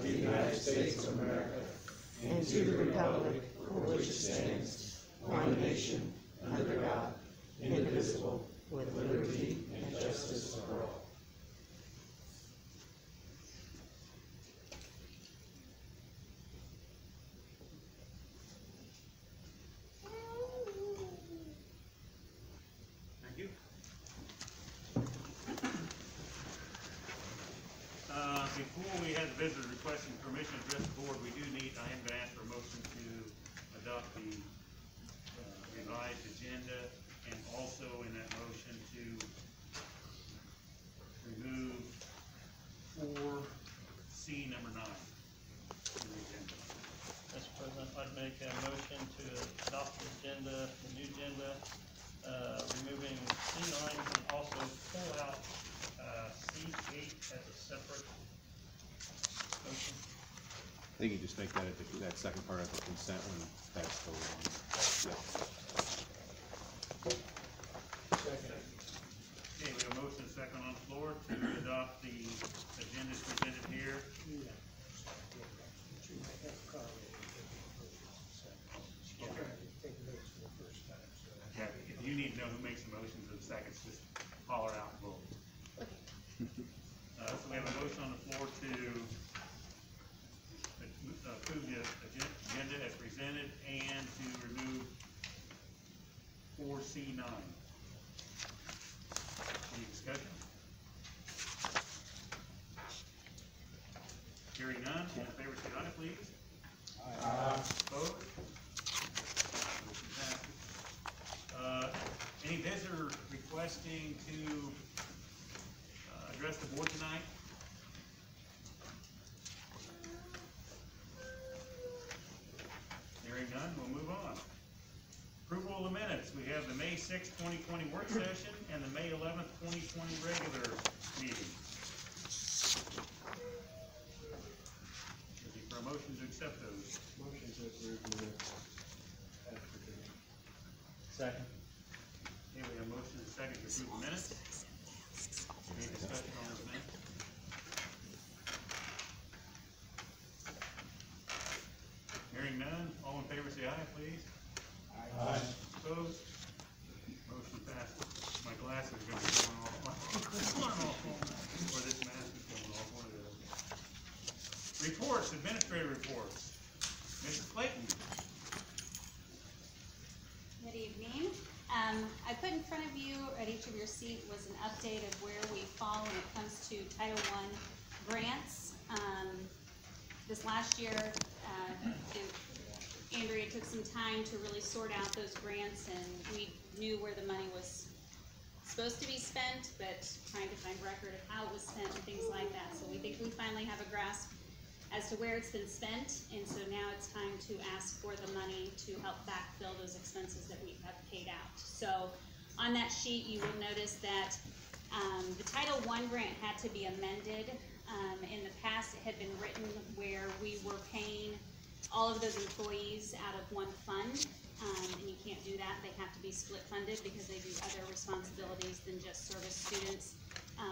of the United States of America and to the republic for which it stands, one nation, under God, indivisible, with liberty and justice for all. Thank you. Before we have the visitor requesting permission to address the board, I am going to ask for a motion to adopt the revised agenda, and also in that motion to remove 4C number 9 from the agenda. Mr. President, I'd make a motion to adopt the agenda, the new agenda, removing C9 and also pull out C8 as a separate motion. I think you just make that that second part of the consent when that's still on. Yep. Second. Okay, we have a motion and a second on the floor to adopt the agenda presented here. Yeah, if you need to know who makes the motions or the seconds, just holler out and vote. So we have a motion on the floor to approve the agenda as presented and to remove 4C9. Any discussion? Hearing none, all in favor say aye, please. Aye. Opposed? Motion passes. Any visitor requesting to address the board tonight? Hearing none, we'll move on. Approval of the minutes. We have the May 6, 2020 work session and the May 11th, 2020 regular meeting. Looking for a motion to accept those. Motion to approve the minutes. Second. Okay, we have a motion and a second to approve the minutes. Any discussion on those minutes? Hearing none, all in favor say aye, please. Aye. Opposed? Motion passes. My glasses are going to be going off. Or this mask is going off, one of those. Reports, administrative reports. Mrs. Clayton. Good evening. I put in front of you at each of your seats was an update of where we fall when it comes to Title I grants. This last year, Andrea took some time to really sort out those grants, and we knew where the money was supposed to be spent, but trying to find record of how it was spent and things like that. So we think we finally have a grasp as to where it's been spent, and so now it's time to ask for the money to help backfill those expenses that we have paid out. So on that sheet, you will notice that the Title I grant had to be amended. In the past, it had been written where we were paying all of those employees out of one fund, and you can't do that. They have to be split funded because they do other responsibilities than just service students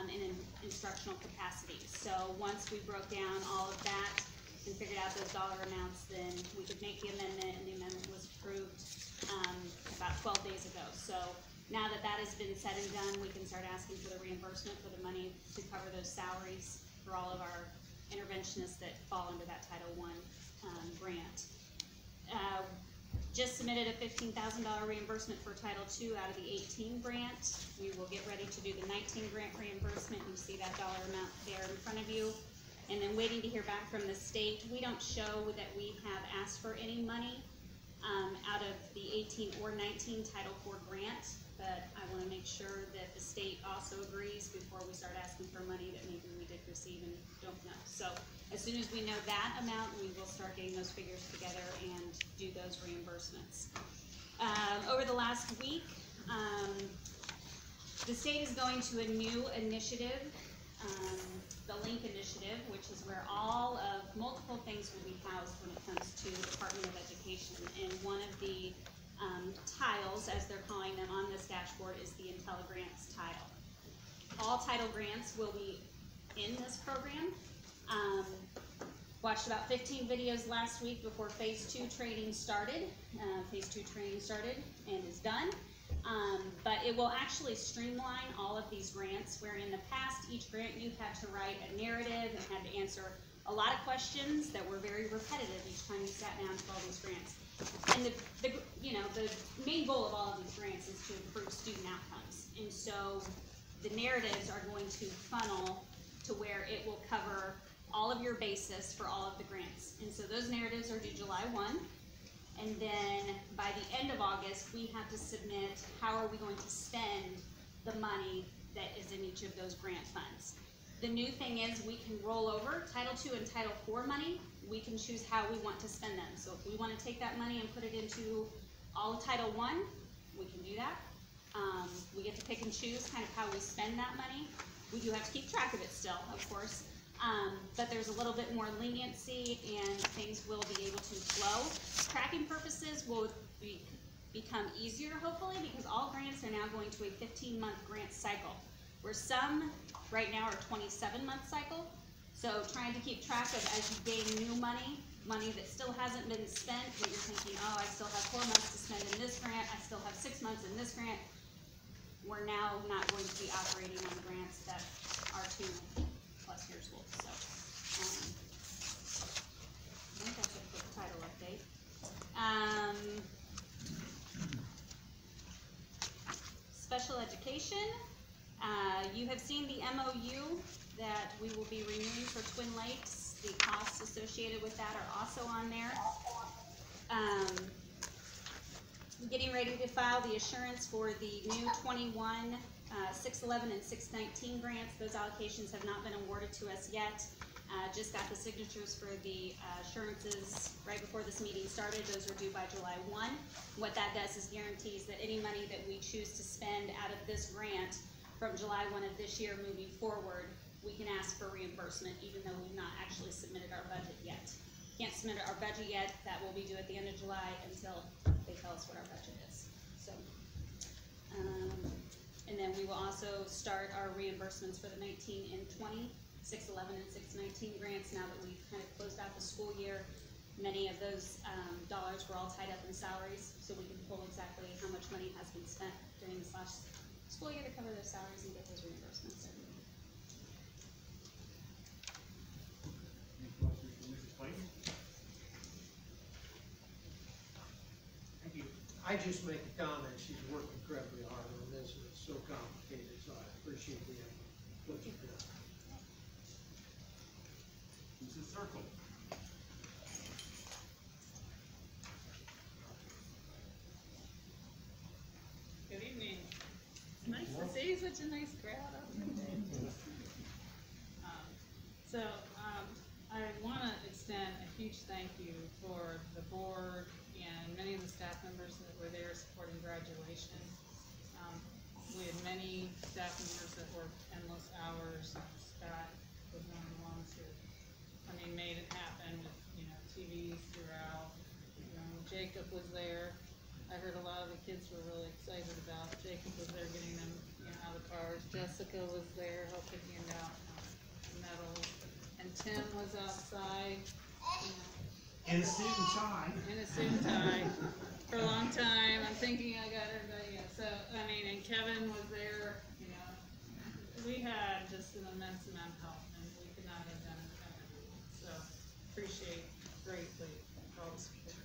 in instructional capacities. So once we broke down all of that and figured out those dollar amounts, then we could make the amendment, and the amendment was approved about 12 days ago. So now that that has been said and done, we can start asking for the reimbursement for the money to cover those salaries for all of our interventionists that fall under that Title I grant. Just submitted a $15,000 reimbursement for Title II out of the 18 grant. We will get ready to do the 19 grant reimbursement. You see that dollar amount there in front of you. And then waiting to hear back from the state. We don't show that we have asked for any money out of the 18 or 19 Title IV grant, but I want to make sure that the state also agrees before we start asking for money that maybe we did receive and don't know. So as soon as we know that amount, we will start getting those figures together and do those reimbursements. Over the last week, the state is going to a new initiative, the LINK initiative, which is where all of multiple things will be housed when it comes to the Department of Education. And one of the tiles, as they're calling them on this dashboard, is the IntelliGrants tile. All title grants will be in this program. Watched about 15 videos last week before phase 2 training started. Phase 2 training started and is done. But it will actually streamline all of these grants, where in the past, each grant you had to write a narrative and had to answer a lot of questions that were very repetitive each time you sat down to all these grants. And the main goal of all of these grants is to improve student outcomes. And so the narratives are going to funnel to where it will cover all of your basis for all of the grants. And so those narratives are due July 1. And then by the end of August, we have to submit how are we going to spend the money that is in each of those grant funds. The new thing is we can roll over Title II and Title IV money. We can choose how we want to spend them. So if we want to take that money and put it into all of Title I, we can do that. We get to pick and choose kind of how we spend that money. We do have to keep track of it still, of course. But there's a little bit more leniency and things will be able to flow. Tracking purposes will become easier, hopefully, because all grants are now going to a 15-month grant cycle, where some right now are 27-month cycle. So trying to keep track of, as you gain new money that still hasn't been spent, but you're thinking, oh, I still have 4 months to spend in this grant, I still have 6 months in this grant. We're now not going to be operating on grants that are 2+ years old. So I think that's it for the title update. Special education. You have seen the MOU that we will be renewing for Twin Lakes. The costs associated with that are also on there. Getting ready to file the assurance for the new 21, 611 and 619 grants. Those allocations have not been awarded to us yet. Just got the signatures for the assurances right before this meeting started. Those are due by July 1. What that does is guarantees that any money that we choose to spend out of this grant from July 1 of this year moving forward, we can ask for reimbursement even though we've not actually submitted our budget yet. Can't submit our budget yet. That will be due at the end of July until they tell us what our budget is. So, and then we will also start our reimbursements for the 19 and 20, 611 and 619 grants now that we've kind of closed out the school year. Many of those dollars were all tied up in salaries, so we can pull exactly how much money has been spent during this last school year to cover those salaries and get those reimbursements. Any questions for Mrs. Clayton? Thank you. I just make a comment, she's worked incredibly hard on this, and it's so complicated, so I appreciate what you've done. Mrs. Circle. Good evening. It's nice to see such a nice crowd out here today. I want to extend a huge thank you for the board and many of the staff members that were there supporting graduation. We had many staff members that worked endless hours. Scott was one of the ones who, made it happen with, TVs throughout. Jacob was there. I heard a lot of the kids were really excited about. Jacob was there getting them, out of the cars. Jessica was there helping hand out medals. And Tim was outside, In a suit and tie. in a suit and tie for a long time. I'm thinking I got everybody. So, and Kevin was there, We had just an immense amount of help, and we could not have done it without everyone. So, appreciate greatly all the support.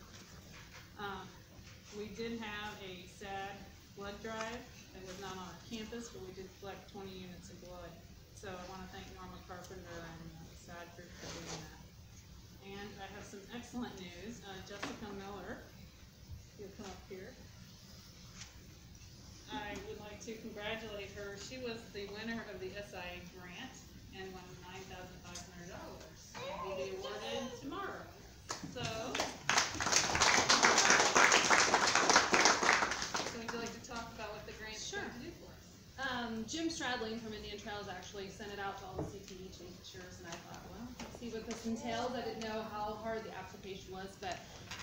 We did have a SAD blood drive. It was not on our campus, but we did collect 20 units of blood. So I want to thank Norma Carpenter and the SAD group for doing that. And I have some excellent news. Jessica Miller, you'll come up here. I would like to congratulate her. She was the winner of the SIA grant and won $9,500. It will be awarded tomorrow. So would you like to talk about what the grant is going to do for us? Jim Stradling from Indian Trails actually sent it out to all the CTE teachers, and I thought, well, let's see what this entails. I didn't know how hard the application was, but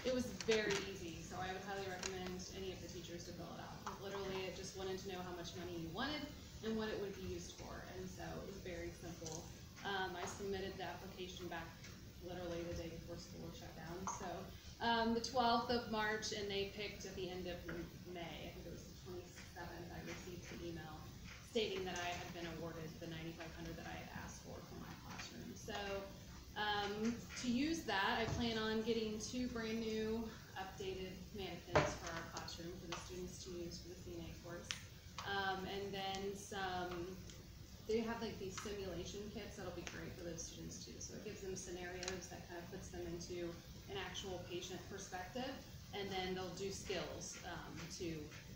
it was very easy, so I would highly recommend any of the teachers to fill it out. Literally, it just wanted to know how much money you wanted and what it would be used for, and so it was very simple. I submitted the application back literally the day before school shut down. So the 12th of March, and they picked at the end of May. I think it was the 27th. I received the email stating that I had been awarded the $9,500 that I had asked for my classroom. So to use that, I plan on getting 2 brand new updated mannequins for our classroom for the students to use for the CNA course. And then they have like these simulation kits that'll be great for those students too. So it gives them scenarios that kind of puts them into an actual patient perspective, and then they'll do skills to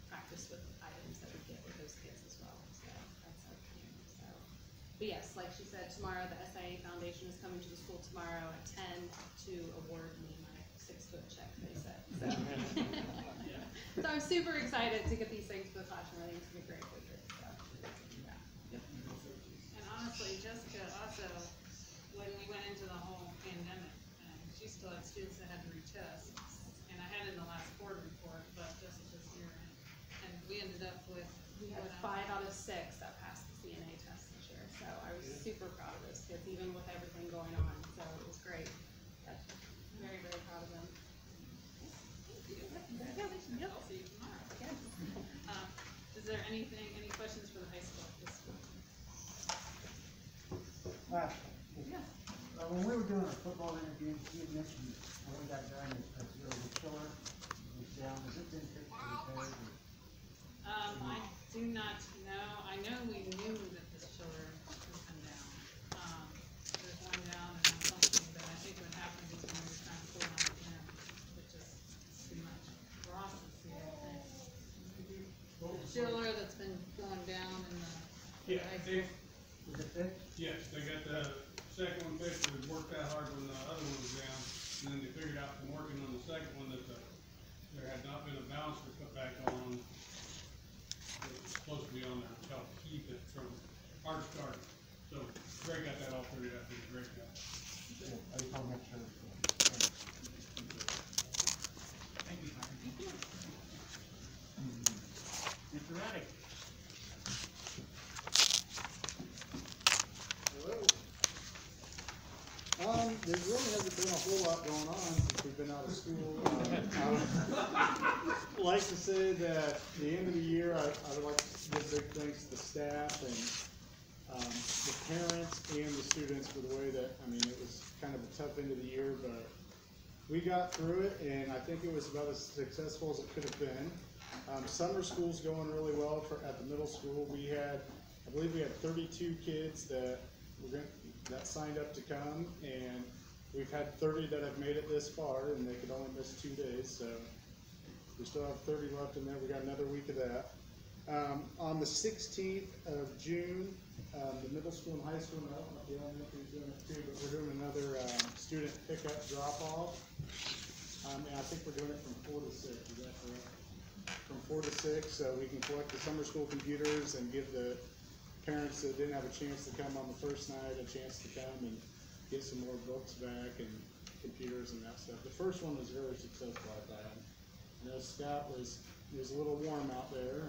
practice with items that we get with those kits as well. So that's our plan. So, but yes, like she said, tomorrow the SIA Foundation is coming to the school tomorrow at 10 to award me my 6-foot check, they said. So, so I'm super excited to get these things for the classroom. I think it's gonna be great for you. So, yeah. And honestly, Jessica also, when we went into the whole pandemic, she still had students that had to retest. And I had it in the last board report, but Jessica's here, and we ended up with. We had 5 out of 6 that passed the CNA test this year. So I was super proud of those kids, even with everything going on. So it was great. Very, very proud of them. Congratulations. Yep. I'll see you tomorrow. Is there any questions for the high school at this school? Yeah. When we were doing our football interviews, you had mentioned when we got done that there was a killer was down. Has it been fixed or repaired? I do not know. I know we knew that this chiller was come down. There's one down and then something, but I think what happened is when we were trying to pull on it in, it just too much for us to see anything. The chiller that's been going down in the. Yeah, Was it fixed? yes, they got the second one fixed, it was worked out hard when the other one was down, and then they figured out from working on the second one that there had not been a balancer put back on. It was supposed to be on there to help keep it from hard starting. So Greg got that all figured out, did a great job. I just want to make sure. Thank you, Larry. Thank you. Mr. Reddick. There really hasn't been a whole lot going on since we've been out of school. I would like to say that at the end of the year, I would like to give big thanks to the staff and the parents and the students for the way that, I mean, it was kind of a tough end of the year, but we got through it, and I think it was about as successful as it could have been. Summer school's going really well at the middle school. I believe we had 32 kids that signed up to come, and we've had 30 that have made it this far, and they could only miss 2 days, so we still have 30 left in there. We got another week of that. On the 16th of June, the middle school and high school, I don't know if the elementary is doing it too, but we're doing another student pickup drop-off. And I think we're doing it from 4 to 6, is that correct? From 4 to 6, so we can collect the summer school computers and give the parents that didn't have a chance to come on the first night a chance to come and get some more books back and computers and that stuff. The first one was very successful, I thought. You know, Scott it was a little warm out there,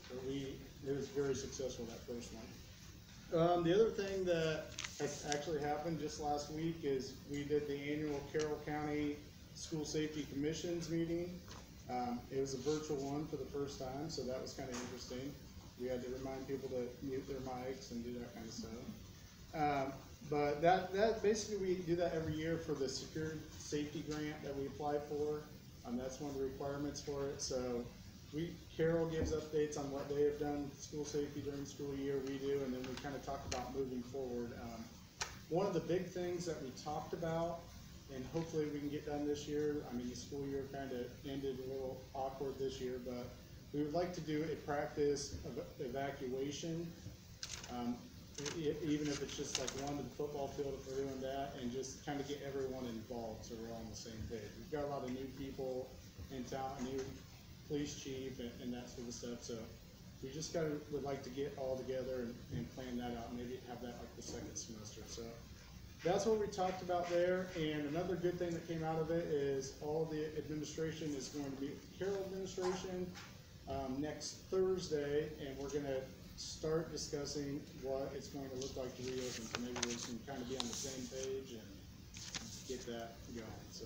but it was very successful, that first one. The other thing that has actually happened just last week is we did the annual Carroll County School Safety Commission's meeting. It was a virtual one for the first time, so that was kind of interesting. We had to remind people to mute their mics and do that kind of stuff. But that basically, we do that every year for the secure safety grant that we apply for. That's one of the requirements for it. So Carroll gives updates on what they have done with school safety during the school year, we do, and then we kind of talk about moving forward. One of the big things that we talked about, and hopefully we can get done this year, I mean, the school year kind of ended a little awkward this year, but we would like to do a practice of evacuation, even if it's just like one to the football field if we're doing that, and just kind of get everyone involved so we're all on the same page. We've got a lot of new people in town, a new police chief and that sort of stuff, so we just would like to get all together and plan that out, maybe have that like the second semester. So that's what we talked about there. And another good thing that came out of it is all the administration is going to meet with the Carroll administration next Thursday, and we're going to start discussing what it's going to look like to reopen. So maybe we can kind of be on the same page and that going. So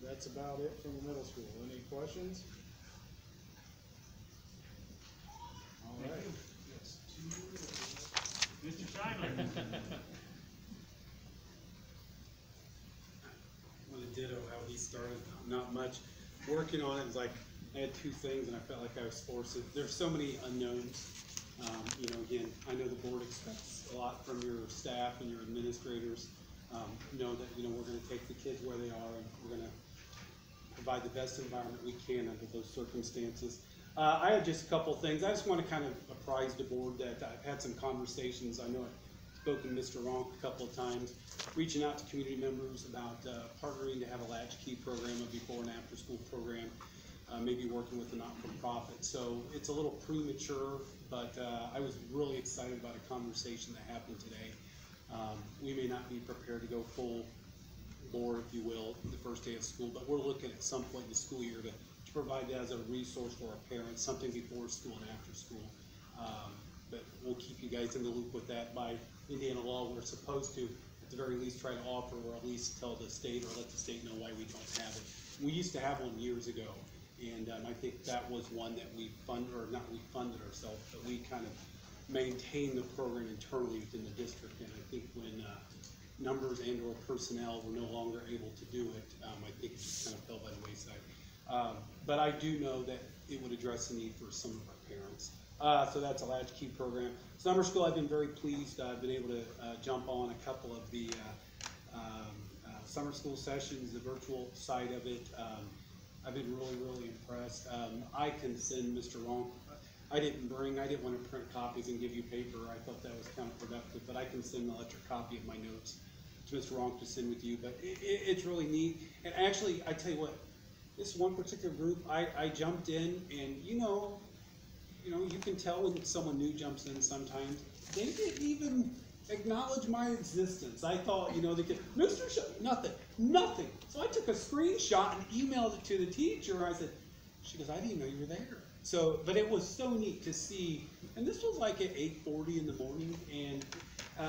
that's about it from the middle school. Any questions? All right. Mr. Scheidler. Want to ditto how he started, not much. Working on it, like, I had two things and I felt like I was forced. There's so many unknowns. You know, again, I know the board expects a lot from your staff and your administrators. Know that, you know, we're going to take the kids where they are and we're going to provide the best environment we can under those circumstances. I had just a couple things. I just want to kind of apprise the board that I've had some conversations. I know I've spoken to Mr. Ronk a couple of times, reaching out to community members about partnering to have a latchkey program, a before and after school program, maybe working with a not-for-profit. So it's a little premature, but I was really excited about a conversation that happened today. We may not be prepared to go full bore, if you will, the first day of school, but we're looking at some point in the school year to provide that as a resource for our parents, something before school and after school. But we'll keep you guys in the loop with that. By Indiana law, we're supposed to, at the very least, try to offer, or at least tell the state or let the state know why we don't have it. We used to have one years ago, and I think that was one that we funded, or not we funded ourselves, but we kind of maintained the program internally within the district. And I think when numbers and or personnel were no longer able to do it, I think it just kind of fell by the wayside. But I do know that it would address the need for some of our parents. So that's a latchkey program. Summer school, I've been very pleased. I've been able to jump on a couple of the summer school sessions, the virtual side of it. I've been really, really impressed. I can send Mr. Ronk. I didn't want to print copies and give you paper. I thought that was counterproductive, but I can send an electric copy of my notes to Mr. Ronk to send with you. But it's really neat. And actually, I tell you what, this one particular group, I jumped in, and you know, you can tell when someone new jumps in sometimes. They didn't even acknowledge my existence. I thought, they could, Mr. Nothing. So I took a screenshot and emailed it to the teacher. I said, she goes, I didn't know you were there. So, but it was so neat to see, and this was like at 8:40 in the morning, and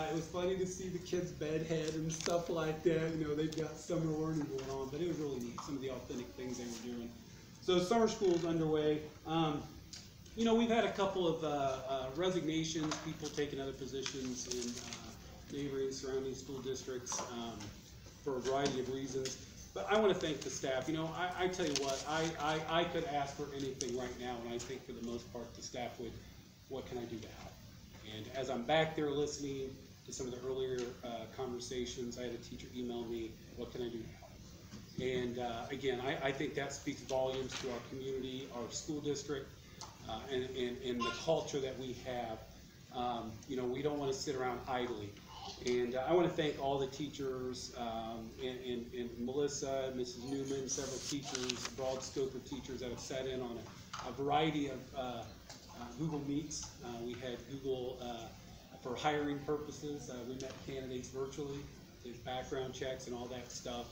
it was funny to see the kids' bedhead and stuff like that. They've got summer learning going on, but it was really neat, some of the authentic things they were doing. So summer school's underway. We've had a couple of resignations, people taking other positions in neighboring surrounding school districts for a variety of reasons. But I want to thank the staff. I tell you what, I could ask for anything right now, and I think for the most part the staff would, what can I do to help? And as I'm back there listening to some of the earlier conversations, I had a teacher email me, what can I do to help? And again, I think that speaks volumes to our community, our school district, and the culture that we have. We don't want to sit around idly. And I want to thank all the teachers, and Melissa, Mrs. Newman, several teachers, a broad scope of teachers that have sat in on a variety of Google Meets. We had Google for hiring purposes. We met candidates virtually, did background checks and all that stuff.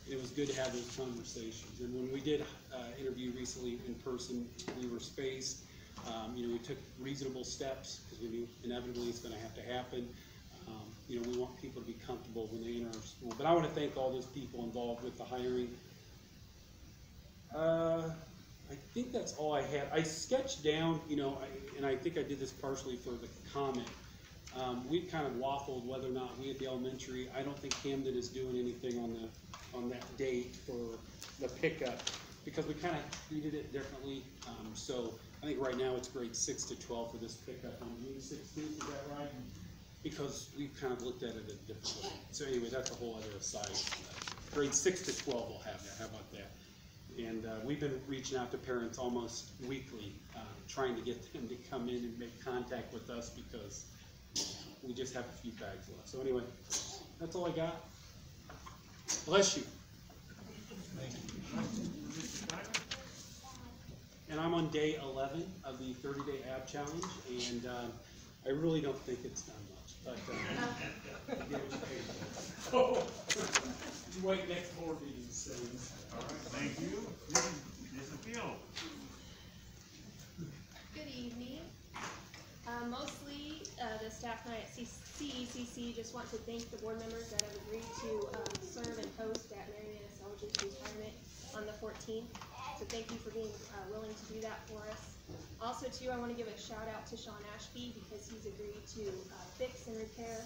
And it was good to have those conversations. And when we did interview recently in person, we were spaced. We took reasonable steps because we knew inevitably it's going to have to happen. We want people to be comfortable when they enter our school. But I want to thank all those people involved with the hiring. I think that's all I had. I sketched down, and I think I did this partially for the comment. We kind of waffled whether or not we at the elementary, I don't think Camden is doing anything on that date for the pickup because we kind of treated it differently. So I think right now it's grades 6 to 12 for this pickup on June 16th, is that right? Because we've kind of looked at it a different way. So anyway, that's a whole other aside. Grades 6 to 12 will have that. How about that? And we've been reaching out to parents almost weekly, trying to get them to come in and make contact with us because we just have a few bags left. So anyway, that's all I got. Bless you. Thank you. And I'm on day 11 of the 30-day ab challenge, and I really don't think it's done much, but you wait next board meeting soon. All right, thank you. Mrs. Field. Good evening. Mostly the staff and I at CECC just want to thank the board members that have agreed to serve and on the 14th. So thank you for being willing to do that for us. Also, too, I want to give a shout out to Sean Ashby because he's agreed to fix and repair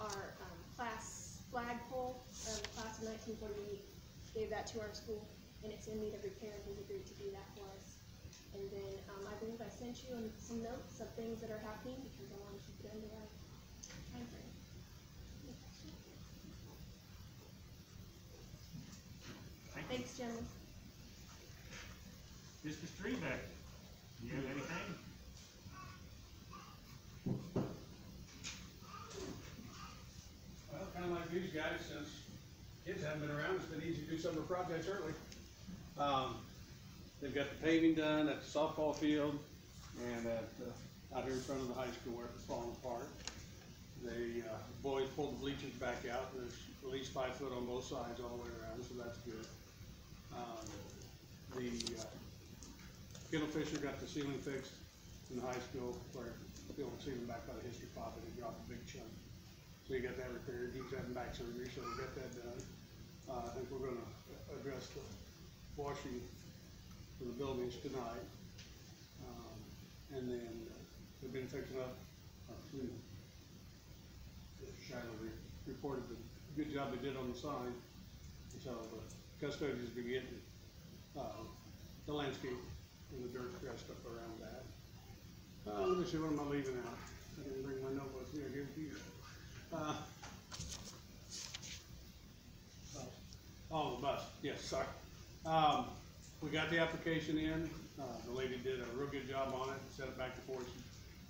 our class flagpole. The class of 1948 gave that to our school, and it's in need of repair. He's agreed to do that for us. And then I believe I sent you some notes of things that are happening because I want to keep it under our time frame. Thanks, gentlemen. Mr. Strebeck, do you have anything? Well, kind of like these guys, since kids haven't been around, it's been easy to do summer projects early. They've got the paving done at the softball field and at, out here in front of the high school where it was falling apart. They, boys pulled the bleachers back out. There's at least 5 foot on both sides all the way around, so that's good. Kittle Fisher got the ceiling fixed in the high school where the old ceiling back by the history pop and it dropped a big chunk. So he got that repaired. He's having back surgery, so we got that done. I think we're gonna address the washing for the buildings tonight. And then they've been fixing up, Shiloh reported the good job they did on the sign. So the custodians will be getting the landscape and the dirt dressed up around that. Let me see, what am I leaving out? I didn't bring my note with me, I'll give it to you. Oh, the bus, yes, sorry. We got the application in. The lady did a real good job on it, sent it back to Ford. She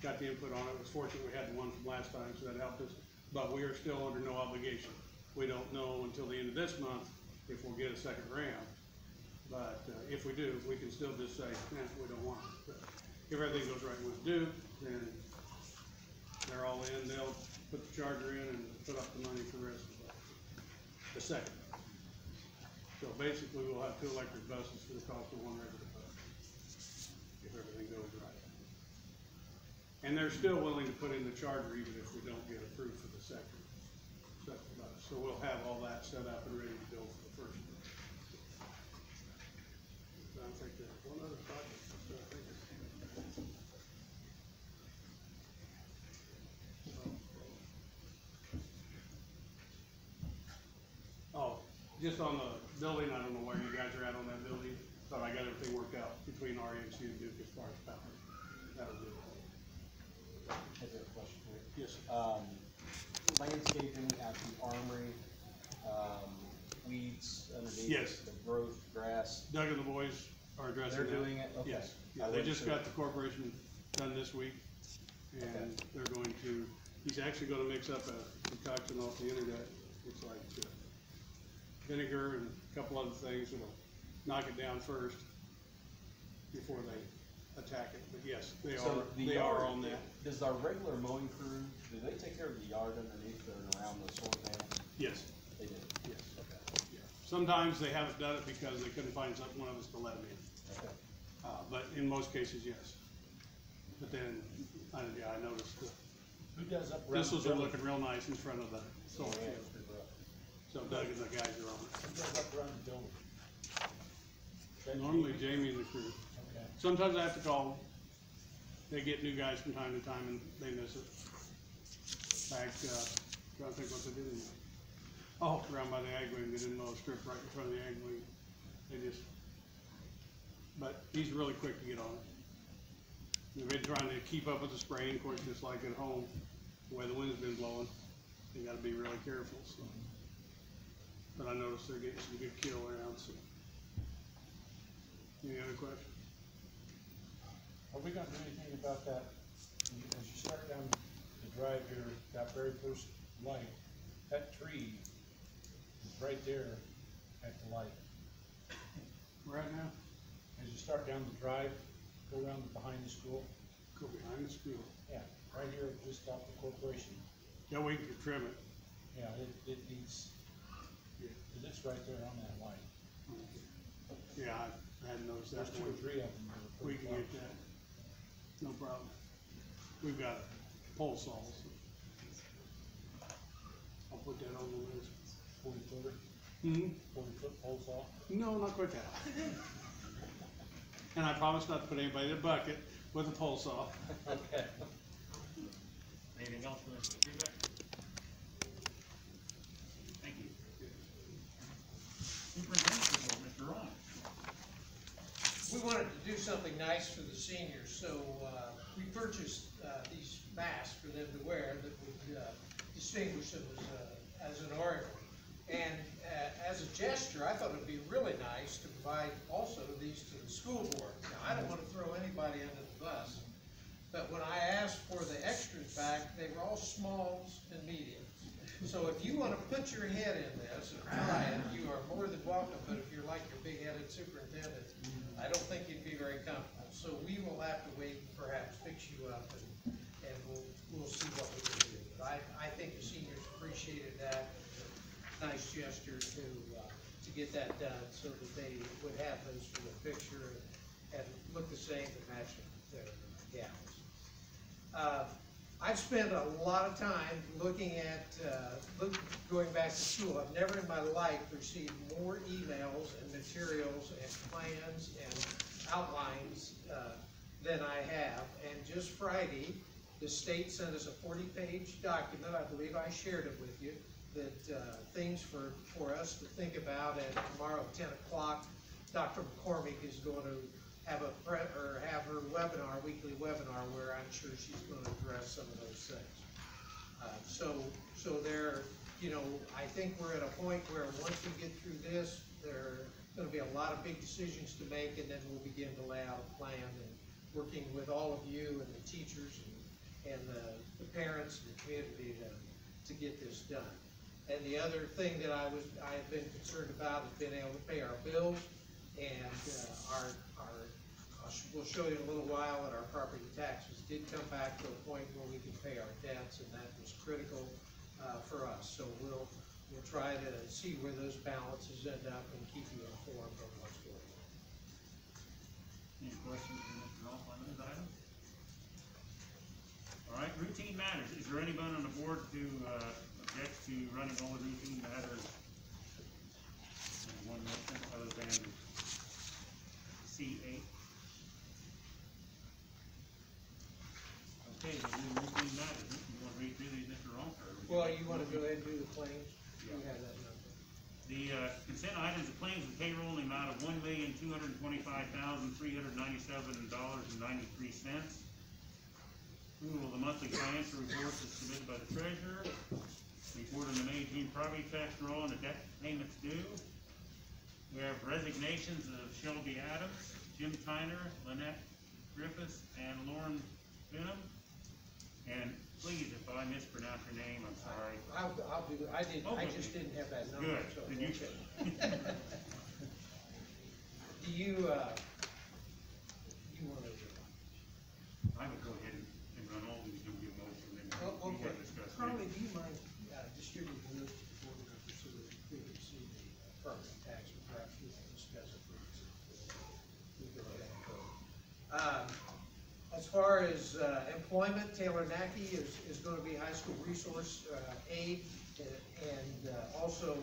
got the input on it. It was fortunate we had one from last time, so that helped us. But we are still under no obligation. We don't know until the end of this month if we'll get a second round. But if we do, we can still just say, we don't want it. But if everything goes right with due, then they're all in. They'll put the charger in and put up the money for the rest of the second. So basically, we'll have 2 electric buses for the cost of 1 regular bus, if everything goes right. And they're still willing to put in the charger even if we don't get approved for the second bus. So we'll have all that set up and ready to go for the first one. I think there's one other project. Oh, just on the building, I don't know where you guys are at on that building, but I got everything worked out between REMC and Duke as far as power. That'll do it. I have a question for you. Yes. Landscaping at the armory, weeds underneath. Yes. The growth, grass. Doug and the boys are addressing that. They're doing it? Okay. Yes. Yeah, they just got the corporation done this week, and they're going to, he's actually gonna mix up a concoction off the internet. It's like vinegar and a couple other things that'll knock it down first before they attack it. But yes, they are on that. Does our regular mowing crew, do they take care of the yard underneath and around the solar panel? Yes. They do? Yes. Okay. Yeah. Sometimes they haven't done it because they couldn't find one of us to let them in. Okay. But in most cases, yes. But then, I noticed Who does up around thistles are looking real nice in front of the solar Yeah, field. it's pretty rough. So Doug and the guys are on it. Who does up around the building? Normally Jamie and the crew. Okay. Sometimes I have to call them. They get new guys from time to time and they miss it. Back, trying to think what they did in there. Oh, around by the ag wing, they didn't mow a strip right in front of the ag wing. They just, but he's really quick to get on it. They've been trying to keep up with the spraying, of course, just like at home, the way the wind's been blowing. They gotta be really careful, so. But I noticed they're getting some good kill around, so. Any other questions? Are we gonna do anything about that? As you start down the drive here, that very first light, that tree is right there at the light. Right now? As you start down the drive, go around behind the school. Go behind the school. Yeah, right here, just off the corporation. Yeah, we can trim it. Yeah, it needs, cause it's right there on that light. Yeah, I hadn't noticed that. There's 2 or 3 of them. that are We pretty can get close. that. No problem. We've got a pole saw, so. I'll put that on the list. 40 footer, Mm-hmm. 40 foot. foot pole saw? No, not quite that. And I promise not to put anybody in a bucket with a pole saw. Okay. Anything else for Mr. Feedback? Thank you. Superintendent's report, Mr. Ron. We wanted to do something nice for the seniors, so we purchased these masks for them to wear that would distinguish them as an oracle. And as a gesture, I thought it would be really nice to provide also these to the school board. Now, I don't want to throw anybody under the bus, but when I asked for the extras back, they were all smalls and mediums. So if you want to put your head in this and try it, you are more than welcome, but if you're like your big-headed superintendent, I don't think you'd be very comfortable. So we will have to wait and perhaps fix you up, and we'll see what we can do. But I think the seniors appreciated that. Nice gesture to get that done so that they would have those for the picture and look the same to match their gowns. I've spent a lot of time looking at, going back to school. I've never in my life received more emails and materials and plans and outlines than I have. And just Friday, the state sent us a 40-page document. I believe I shared it with you. That things for us to think about. And tomorrow at 10 o'clock, Dr. McCormick is going to have have her webinar, weekly webinar, where I'm sure she's going to address some of those things. So there, you know, I think we're at a point where once we get through this, there are going to be a lot of big decisions to make, and then we'll begin to lay out a plan and working with all of you and the teachers and the parents and the community to get this done. And the other thing that I have been concerned about is being able to pay our bills, and we'll show you in a little while that our property taxes did come back to a point where we can pay our debts, and that was critical for us. So we'll try to see where those balances end up and keep you informed on what's going on. Any questions from Mr. Rolfe on those items? All right, routine matters. Is there anyone on the board to object to running all the routine matters in one motion other than C8? Okay, we'll do routine matters. You want to read through these, Mr. Rolfe? Well, you want to go ahead and do the claims? You have that number. The consent items, the claims and payroll in the amount of $1,225,397.93. Approval of the monthly financial reports is submitted by the treasurer. Report on the May, June property tax roll and the debt payments due. We have resignations of Shelby Adams, Jim Tyner, Lynette Griffiths, and Lauren Benham. And please, if I mispronounce your name, I'm sorry. I'll do it. I just didn't have that number. Good. So Then you okay. Do you want to? I would go ahead and run all these, and give motion, and then we Okay. can discuss. Carly, do you mind distributing the list to the board members so that we can see the property tax, or perhaps we can discuss it briefly? We go ahead and go. As far as employment, Taylor Nackey is going to be high school resource aide and also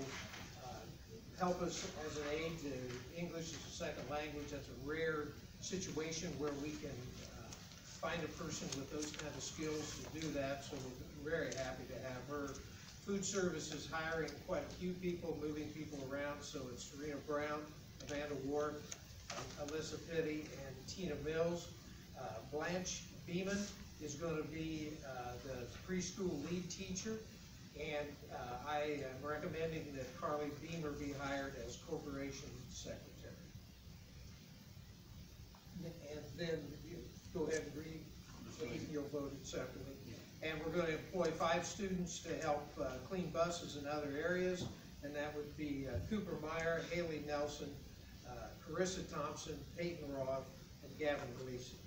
help us as an aide to English as a second language. That's a rare situation where we can find a person with those kind of skills to do that, so we're very happy to have her. Food service is hiring quite a few people, moving people around, so it's Serena Brown, Amanda Ward, Alyssa Pitty, and Tina Mills. Blanche Beeman is going to be the preschool lead teacher, and I am recommending that Carly Beamer be hired as corporation secretary. And then you go ahead and read, so you'll vote it separately. And we're going to employ 5 students to help clean buses in other areas, and that would be Cooper Meyer, Haley Nelson, Carissa Thompson, Peyton Roth, and Gavin Gleason.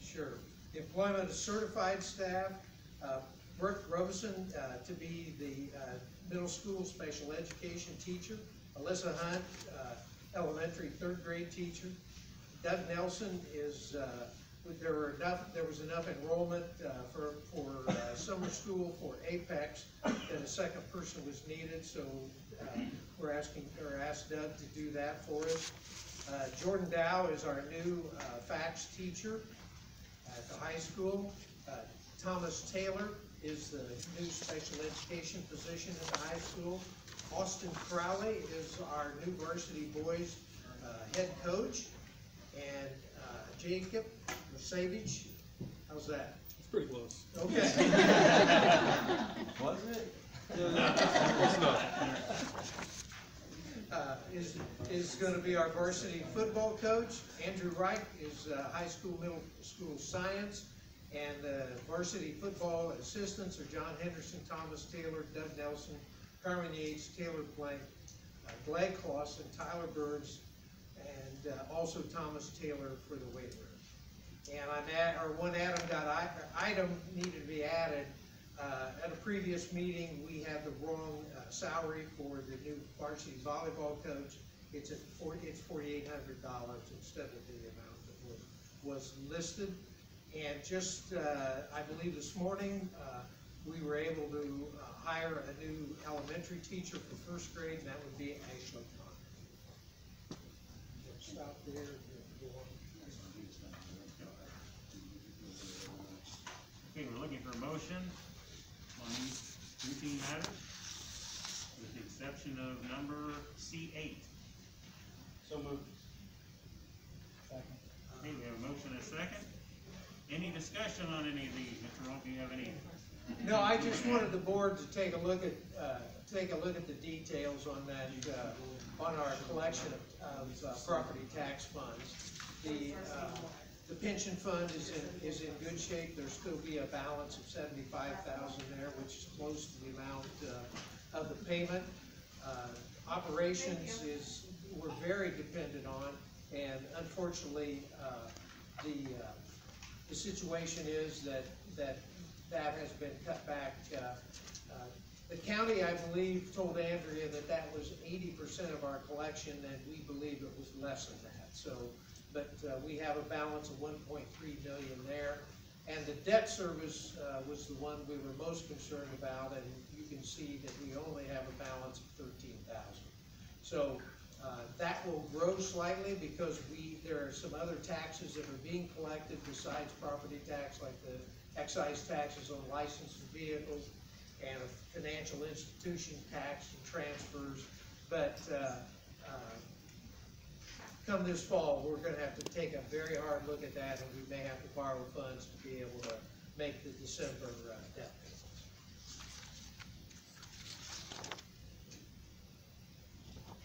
Sure. Employment of certified staff, Brooke Robeson to be the middle school special education teacher, Alyssa Hunt, elementary 3rd grade teacher. Doug Nelson is there was enough enrollment for summer school for Apex that a second person was needed, so asked Doug to do that for us. Jordan Dow is our new fax teacher at the high school. Thomas Taylor is the new special education position at the high school. Austin Crowley is our new varsity boys head coach. And Jacob Savage, how's that? It's pretty close. Okay. Was it? Close enough. Is going to be our varsity football coach. Andrew Reich is high school, middle school science. And the varsity football assistants are John Henderson, Thomas Taylor, Doug Nelson, Carmen Yates, Taylor Blank, Glenn Clausen, Tyler Burns, and also Thomas Taylor for the weight room. And one item needed to be added. At a previous meeting, we had the wrong salary for the new varsity volleyball coach. It's $4,800 instead of the amount that was listed. And just, I believe this morning, we were able to hire a new elementary teacher for first grade, and that would be Ashley Connor. Stop there. Okay, we're looking for a motion on these routine matters, with the exception of number C8. So moved. Okay, we have a motion and a second. Any discussion on any of these? Mr. Ronk, do you have any? No, I just wanted the board to take a look at the details on that, on our collection of property tax funds. The pension fund is in good shape. There'll still be a balance of $75,000 there, which is close to the amount of the payment. Operations we're very dependent on, and unfortunately, the situation is that has been cut back. The county, I believe, told Andrea that was 80% of our collection, and we believe it was less than that. So, but we have a balance of 1.3 million there, and the debt service was the one we were most concerned about, and you can see that we only have a balance of 13,000. So that will grow slightly because there are some other taxes that are being collected besides property tax, like the excise taxes on licensed vehicles and a financial institution tax and transfers. But come this fall, we're going to have to take a very hard look at that, and we may have to borrow funds to be able to make the December debt payments.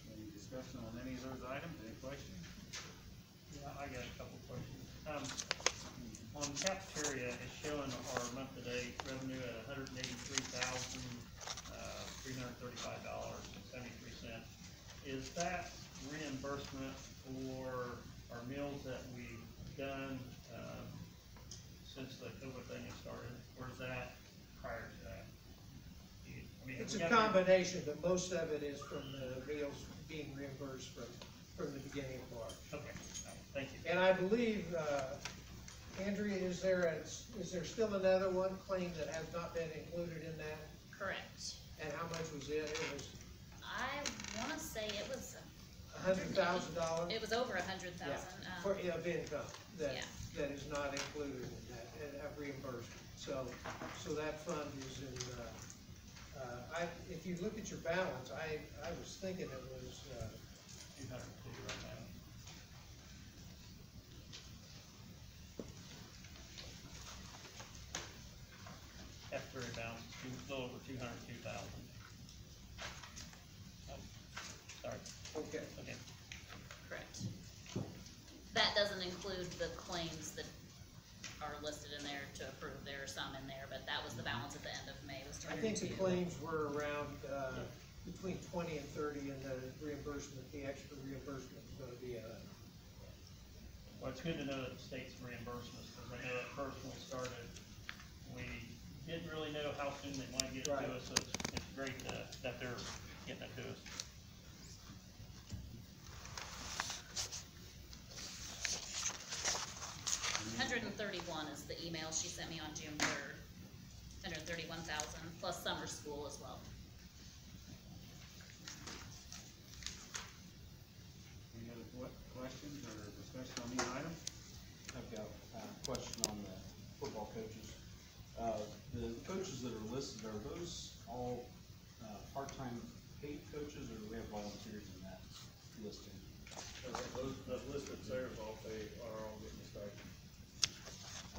Any discussion on any of those items? Any questions? Yeah, I got a couple questions. On cafeteria, it's showing our month-to-date revenue at $183,335.73. Is that reimbursement for our meals that we've done since the COVID thing has started, or is that prior to that? I mean, It's a combination, but most of it is from the meals being reimbursed from the beginning of March. Okay, thank you. And I believe, Andrea, is there still another one claim that has not been included in that? Correct. And how much was it? It was I wanna say it was $100,000? It was over 100,000. For income Yeah. that is not included in that, and have reimbursement. So that fund is in, if you look at your balance, I was thinking it was, 202 right now. Cafeteria balance, a little over 202,000. Oh, sorry. okay. Okay. Correct. That doesn't include the claims that are listed in there to approve. There are some in there, but that was the balance at the end of May, was I think the 202. claims were around, between 20 and 30, and the reimbursement, the extra reimbursement is gonna be Well, it's good to know that the state's reimbursements, because I know at first when we started, we didn't really know how soon they might get it Right. to us, so it's great that they're getting it to us. 131 is the email she sent me on June 3rd. 131,000 plus summer school as well. Any other questions or discussion on these items? I've got a question on the football coaches. The coaches that are listed, are those all part-time paid coaches, or do we have volunteers in that listing? Those listed there are all getting a stipend.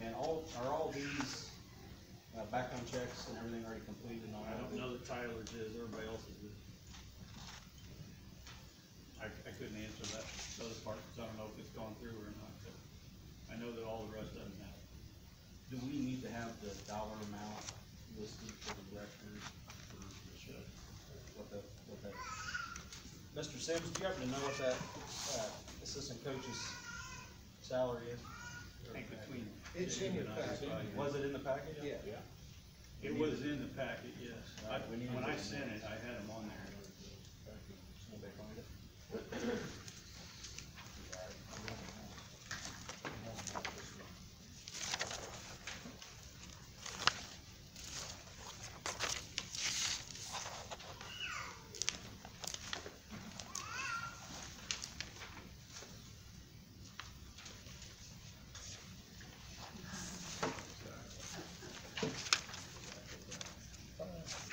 And are all these background checks and everything already completed? I don't know that Tyler's is, everybody else's is. I couldn't answer those parts, I don't know if it's gone through or not, but I know that all the rest of them have. Do we need to have the dollar amount listed for the record for what that? Mr. Sims, do you happen to know what that assistant coach's salary is? I think between. It's in your packet. Was it in the package? Yeah. It was in the packet, yes. We need When to I get sent it. it, I had them on there. Anybody find it?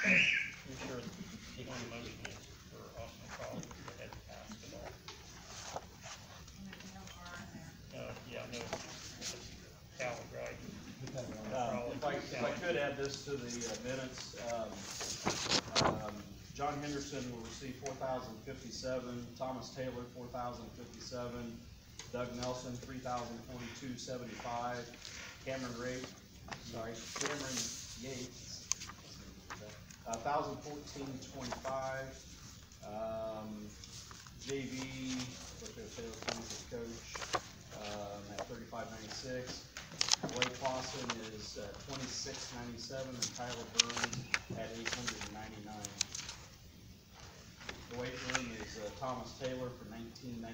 I'm sure the one motion is for Austin College, that had passed it all. Yeah, no, Carroll, right? If I could add this to the minutes, John Henderson will receive $4,057, Thomas Taylor $4,057, Doug Nelson $3,042.75, Cameron Yates $1,014.25, JV, Taylor County coach, at $35.96. Blake Clausen is $26.97, and Tyler Burns at $899. The weight room is Thomas Taylor for $19.94.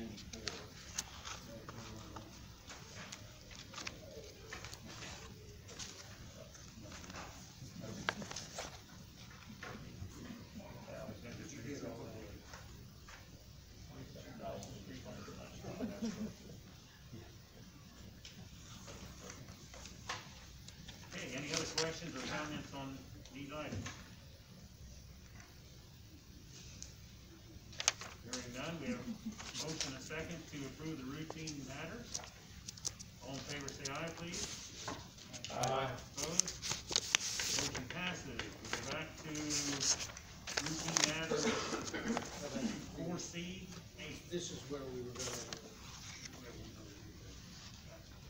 Okay, any other questions or comments on these items? Hearing none, we have a motion and a second to approve the routine matters. All in favor, say aye, please. Aye. Opposed? Motion passes. We go back to routine matters 4C8. This is where we were gonna.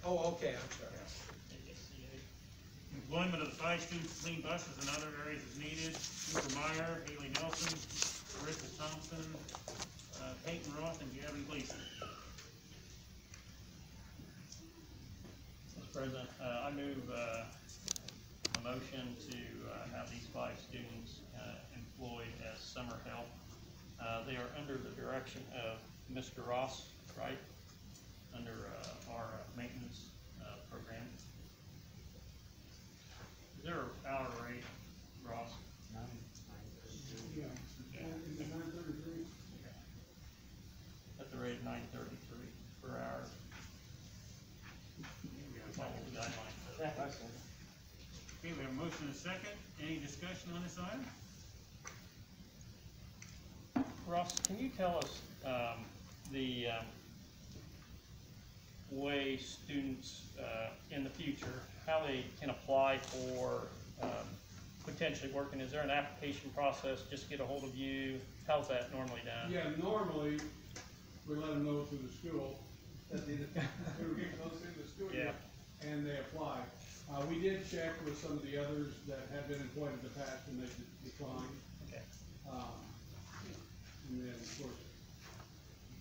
Oh, okay, I'm sorry. Employment of the 5 students to clean buses and other areas as needed. Cooper Meyer, Haley Nelson, Marissa Thompson, Peyton Roth, and Gavin Gleason. Mr. President, I move a motion to have these 5 students employed as summer help. They are under the direction of Mr. Ross, right? Under our maintenance program. Is there an hour rate, Ross? Yeah. Is it 9:33? At the rate of $9.33 per hour. Follow the guidelines. Okay, we have a motion and a second. Any discussion on this item? Ross, can you tell us the way students in the future, how they can apply for potentially working? Is there an application process? Just get a hold of you? How's that normally done? Yeah, normally, we let them know through the school that they were getting close into the school year, and they apply. We did check with some of the others that had been employed in the past, and they declined. Okay. And then, of course,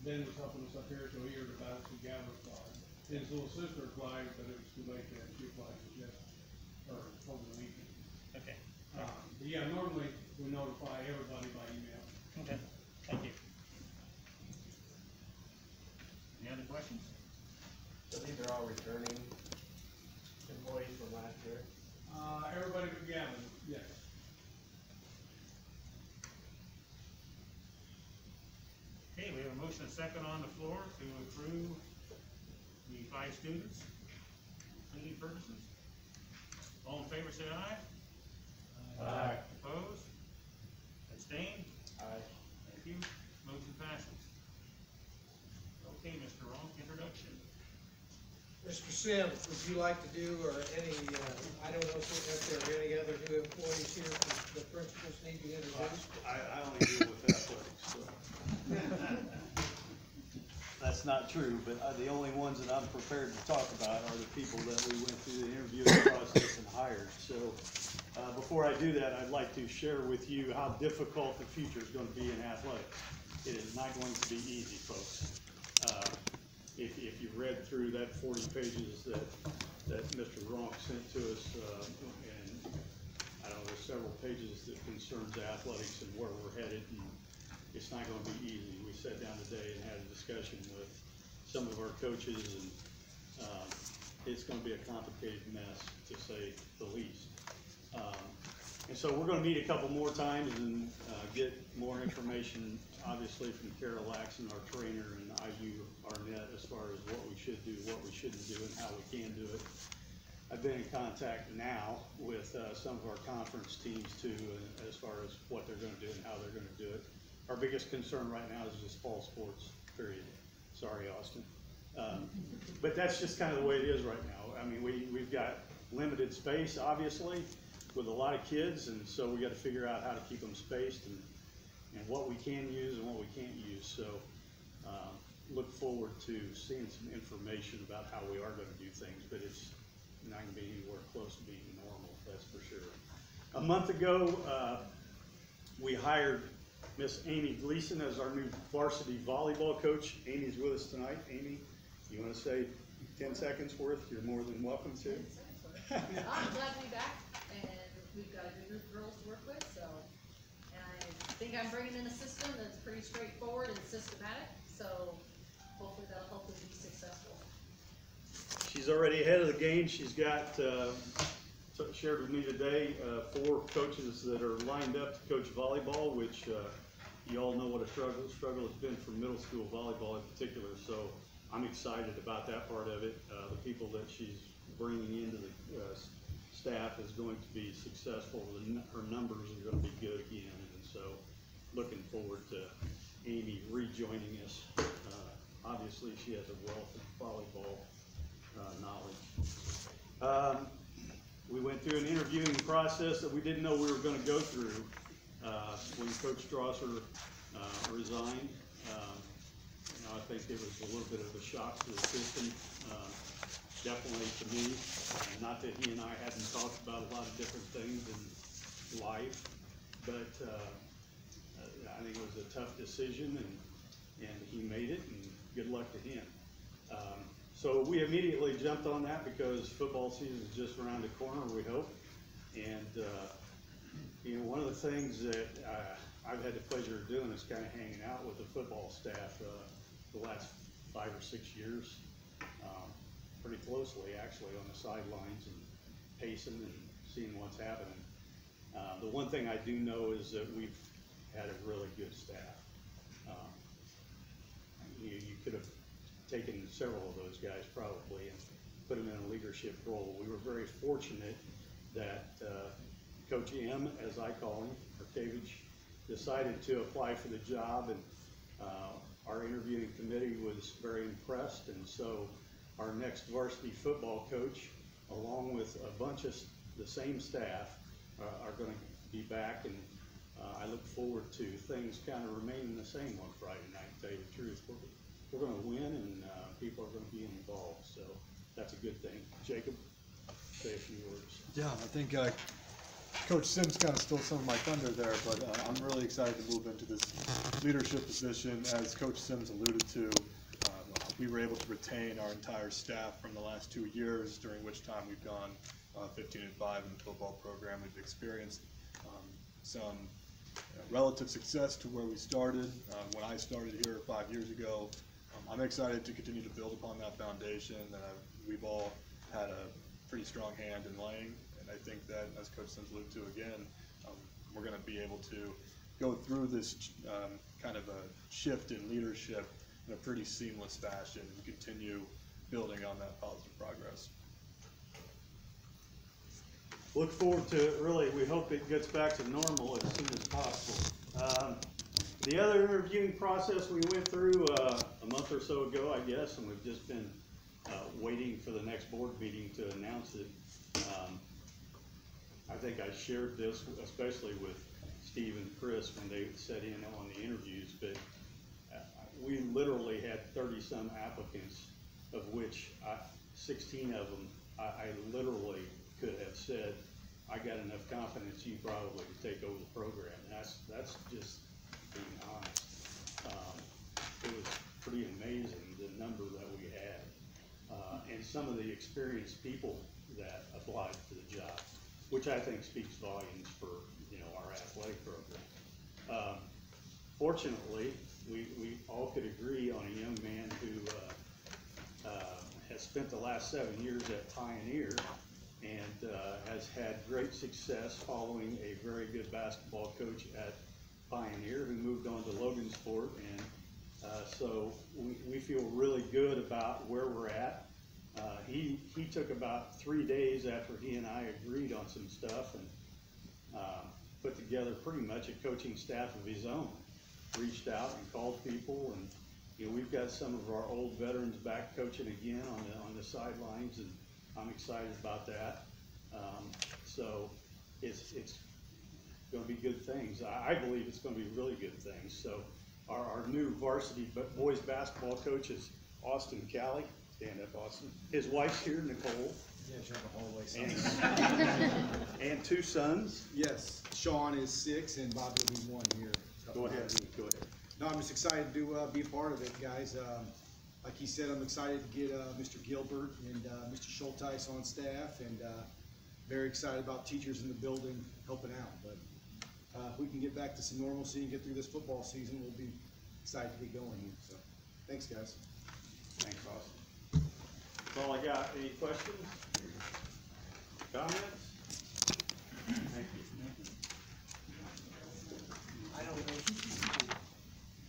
Ben was helping us up here, so he heard about it, so Gavin applied. His little sister applied, but it was too late then, she applied over the weekend. Okay. But yeah, normally, we notify everybody by email. Okay, thank you. Any other questions? So these are all returning motion and second on the floor to approve the 5 students, cleaning purposes. All in favor, say aye. Aye. Opposed? Abstained? Aye. Thank you. Motion passes. Okay, Mr. Ronk, introduction. Mr. Sims, would you like to do, or any, I don't know if there are any other new employees here that the principals need to introduce? I only deal with athletics, so. That's not true, but the only ones that I'm prepared to talk about are the people that we went through the interviewing process and hired. So, before I do that, I'd like to share with you how difficult the future is going to be in athletics. It is not going to be easy, folks. If you've read through that 40 pages that Mr. Ronk sent to us, and I don't know, there's several pages that concerns athletics and where we're headed, and it's not going to be easy. We sat down today and had a discussion with some of our coaches, and it's going to be a complicated mess, to say the least. And so we're going to meet a couple more times and get more information, obviously, from Carroll, our trainer, and IU Arnett, as far as what we should do, what we shouldn't do, and how we can do it. I've been in contact now with some of our conference teams too, as far as what they're going to do and how they're going to do it. Our biggest concern right now is just fall sports, period. Sorry, Austin. But that's just kind of the way it is right now. I mean, we've got limited space, obviously, with a lot of kids, and so we got to figure out how to keep them spaced and what we can use and what we can't use. So look forward to seeing some information about how we are going to do things, but it's not going to be anywhere close to being normal, that's for sure. A month ago, we hired Miss Amy Gleason as our new varsity volleyball coach. Amy's with us tonight. Amy, you want to say 10 seconds worth? You're more than welcome to. I'm glad to be back, and we've got a good group of girls to work with, so, and I think I'm bringing in a system that's pretty straightforward and systematic, so hopefully that'll help them be successful. She's already ahead of the game. She's got, shared with me today, 4 coaches that are lined up to coach volleyball, which you all know what a struggle has been for middle school volleyball in particular, so I'm excited about that part of it. The people that she's bringing into the staff is going to be successful. Her numbers are going to be good again, and so looking forward to Amy rejoining us. Obviously, she has a wealth of volleyball knowledge. We went through an interviewing process that we didn't know we were going to go through when Coach Strasser resigned. I think it was a little bit of a shock to the system, definitely to me. Not that he and I hadn't talked about a lot of different things in life, but I think it was a tough decision, and he made it, and good luck to him. So we immediately jumped on that because football season is just around the corner, we hope. And one of the things that I've had the pleasure of doing is kind of hanging out with the football staff the last 5 or 6 years, pretty closely actually, on the sidelines and pacing and seeing what's happening. The one thing I do know is that we've had a really good staff. You could have taken several of those guys probably and put them in a leadership role. We were very fortunate that Coach M, as I call him, or Cavage, decided to apply for the job, and our interviewing committee was very impressed, and so our next varsity football coach, along with a bunch of the same staff, are going to be back, and I look forward to things kind of remaining the same on Friday night, to tell you the truth. We're going to win, and people are going to be involved, so that's a good thing. Jacob, say a few words. Yeah, I think Coach Sims kind of stole some of my thunder there, but I'm really excited to move into this leadership position. As Coach Sims alluded to, we were able to retain our entire staff from the last 2 years, during which time we've gone 15-5 in the football program. We've experienced some relative success to where we started. When I started here 5 years ago, I'm excited to continue to build upon that foundation that we've all had a pretty strong hand in laying. And I think that, as Coach Sims alluded to again, we're going to be able to go through this kind of a shift in leadership in a pretty seamless fashion and continue building on that positive progress. Look forward to it. Really, we hope it gets back to normal as soon as possible. The other interviewing process we went through a month or so ago, I guess, and we've just been waiting for the next board meeting to announce it. I think I shared this, especially with Steve and Chris when they sat in on the interviews, but we literally had 30-some applicants, of which 16 of them I literally could have said, I got enough confidence you probably could take over the program. And that's just being honest. It was pretty amazing the number that we had, and some of the experienced people that applied for the job, which I think speaks volumes for our athletic program. Fortunately, we all could agree on a young man who has spent the last 7 years at Pioneer and has had great success following a very good basketball coach at Pioneer who moved on to Logansport, and so we feel really good about where we're at. He took about 3 days after he and I agreed on some stuff and put together pretty much a coaching staff of his own. Reached out and called people, and we've got some of our old veterans back coaching again on the sidelines, and I'm excited about that. So it's going to be good things. I believe it's going to be really good things. So our new varsity boys basketball coach is Austin Calley. Stand up, Austin. His wife's here, Nicole. Yeah, she have a hallway son. And 2 sons. Yes, Sean is 6 and Bobby will be 1 here. Go ahead. No, I'm just excited to be a part of it, guys. Like he said, I'm excited to get Mr. Gilbert and Mr. Schulteis on staff, and very excited about teachers in the building helping out. But if we can get back to some normalcy and get through this football season, we'll be excited to get going here. So, thanks, guys. Thanks, Austin. That's all I got. Any questions? Comments? Thank you. I don't know.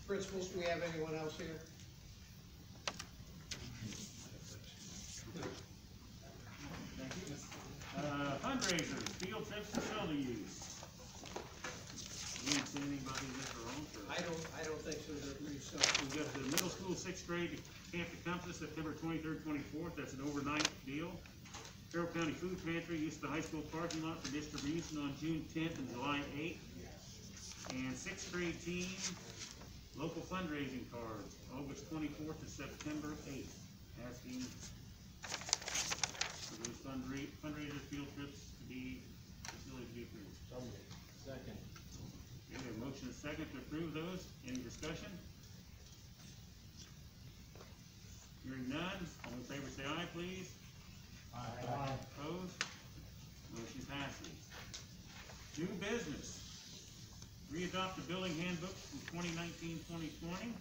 Principals, do we have anyone else here? Thank you. Fundraisers, field trips, facility use. You didn't say anything about these at our own? I don't think so. They're pretty self. We got the middle school 6th grade Camp at Compass, September 23rd, 24th. That's an overnight deal. Carroll County Food Pantry used the high school parking lot for distribution on June 10th and July 8th. And 6th grade team local fundraising cards, August 24th to September 8th. Asking for those fundraisers, field trips to be, facilities to be approved. Second. Okay, we have a motion and a second to approve those. Any discussion? Hearing none, all in favor say aye, please. Aye. Opposed? Motion passes. New business. Readopt the building handbook from 2019-2020.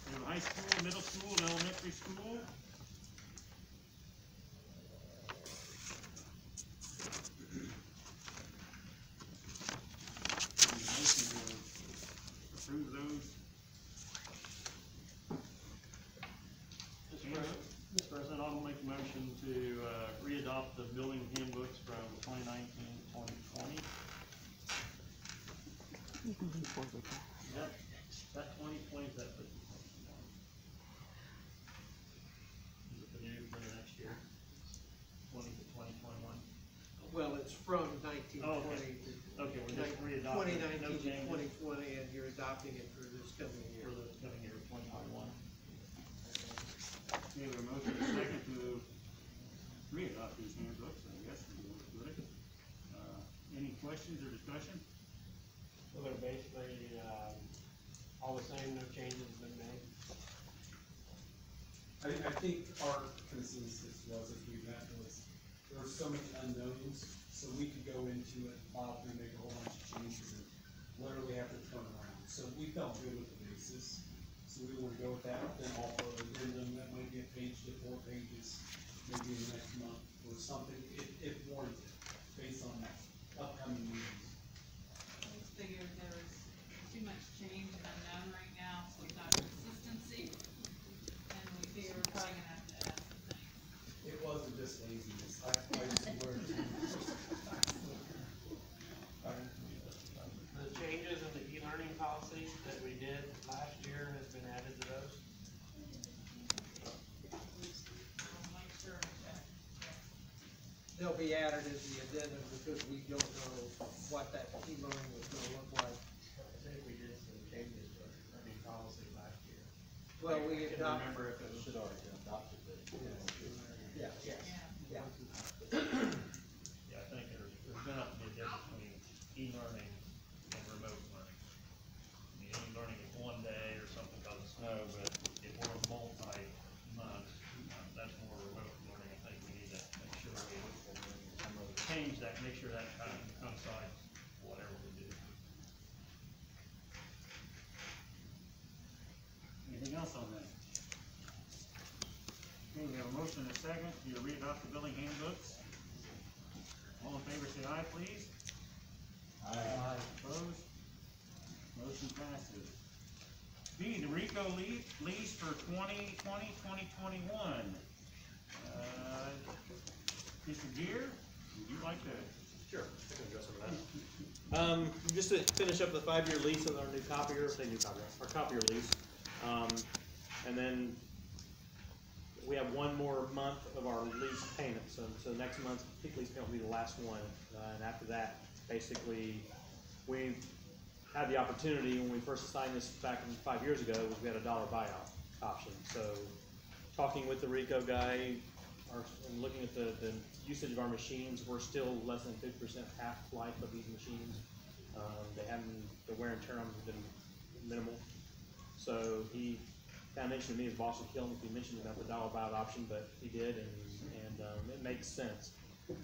We have a high school, middle school, and elementary school. Approve those. Mr. President, I'll make a motion to readopt the building handbooks from 2019-2020. You can move forward with that. Yep, that 2020 is that the new for the next year? 20 to 2021? Well, it's from 1920 to Okay, we're just readopting. 2019 to 2020, and you're adopting it for this coming year. For the coming year, 2021. We have a motion and a second to readopt these handbooks, I guess. Good. Any questions or discussion? Well, they're basically all the same, no changes have been made. I think our consensus was, as we met, was there were so many unknowns, so we could go into it, file through, make a whole bunch of changes, and literally have to turn around. So we felt good with the basis. So we want to go with that, then offer an addendum that might be a page to 4 pages, maybe in the next month or something, if warranted, based on upcoming meetings. that as the addendum because we don't know what that e-learning was gonna look like. I think we did some changes to our learning policy last year. Well, we I can't adopted. remember if it was. Should already have adopted it. Yeah. Yeah, I think there's gonna have to be a difference between e-learning and remote learning. I mean, e-learning is one day or something because of snow, but if we're multi-month, that's more remote learning. I think we need to make sure we change that, make sure that kind of coincides whatever we do. Anything else on that? Okay, we have a motion and a second to re-adopt the building handbooks. All in favor, say aye, please. Aye. Opposed? Motion passes. B, the RICO lease for 2020-2021. Mr. Gear, would you like to? Sure, I can address some of that. Just to finish up the 5-year lease on our new copier, our copier lease. And then we have one more month of our lease payment. So next month's peak lease payment will be the last one. And after that, basically, we had the opportunity when we first signed this back 5 years ago, was we had a $1 buyout option. So talking with the RICO guy, and looking at the usage of our machines, we're still less than 50% half-life of these machines. The wear and tear on them has been minimal. So he kind of mentioned to me, his boss would kill him if he mentioned about the $1 buyout option, but he did, and it makes sense.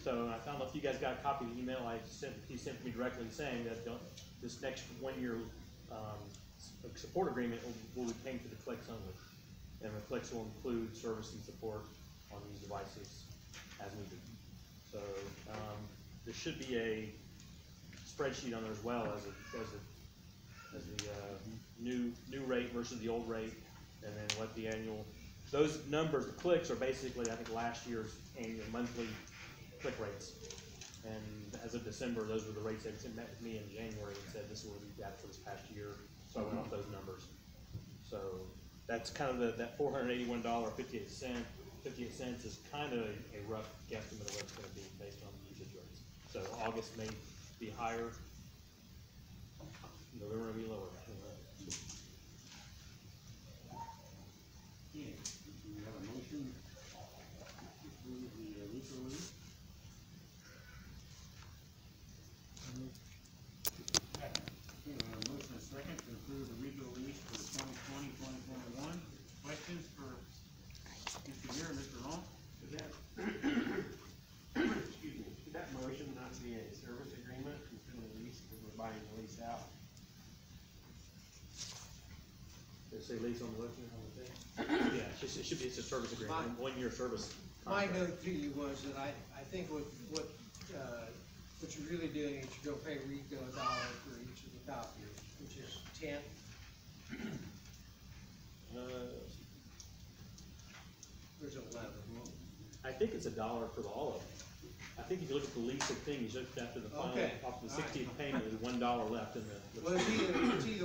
So I found out if you guys got a copy of the email he sent to me directly saying that this next 1-year support agreement will be paying for the clicks only. And the clicks will include service and support on these devices as needed. So there should be a spreadsheet on there as well as the new rate versus the old rate, and then what the annual. Those numbers, the clicks, are basically I think last year's annual monthly click rates. And as of December, those were the rates they met with me in January and said this is what we've got for this past year. So I went off those numbers. So that's kind of that $481.58 is kind of a rough guesstimate of what it's going to be based on usage rates. So August may be higher, November may be lower. Yeah, do we have a motion to approve the lease release? Second. Okay, we have a motion and a second to approve the RICO lease for 2020-2021. Questions for Mr. Gear and Mr. Long? Excuse me, should that motion not be a service agreement instead of a lease, because we're buying the lease out? Did it say lease on the left hand on the thing? Yeah, it should be, it's a service agreement, 1-year service My contract. note to you was that I think what you're really doing is you're gonna pay RICO $1 for each of the copiers, which is 10. There's 11. I think it's $1 for all of them. I think if you look at the lease thing, you look after the final, Okay. after the 16th payment, there's $1 left in the. Well, it's either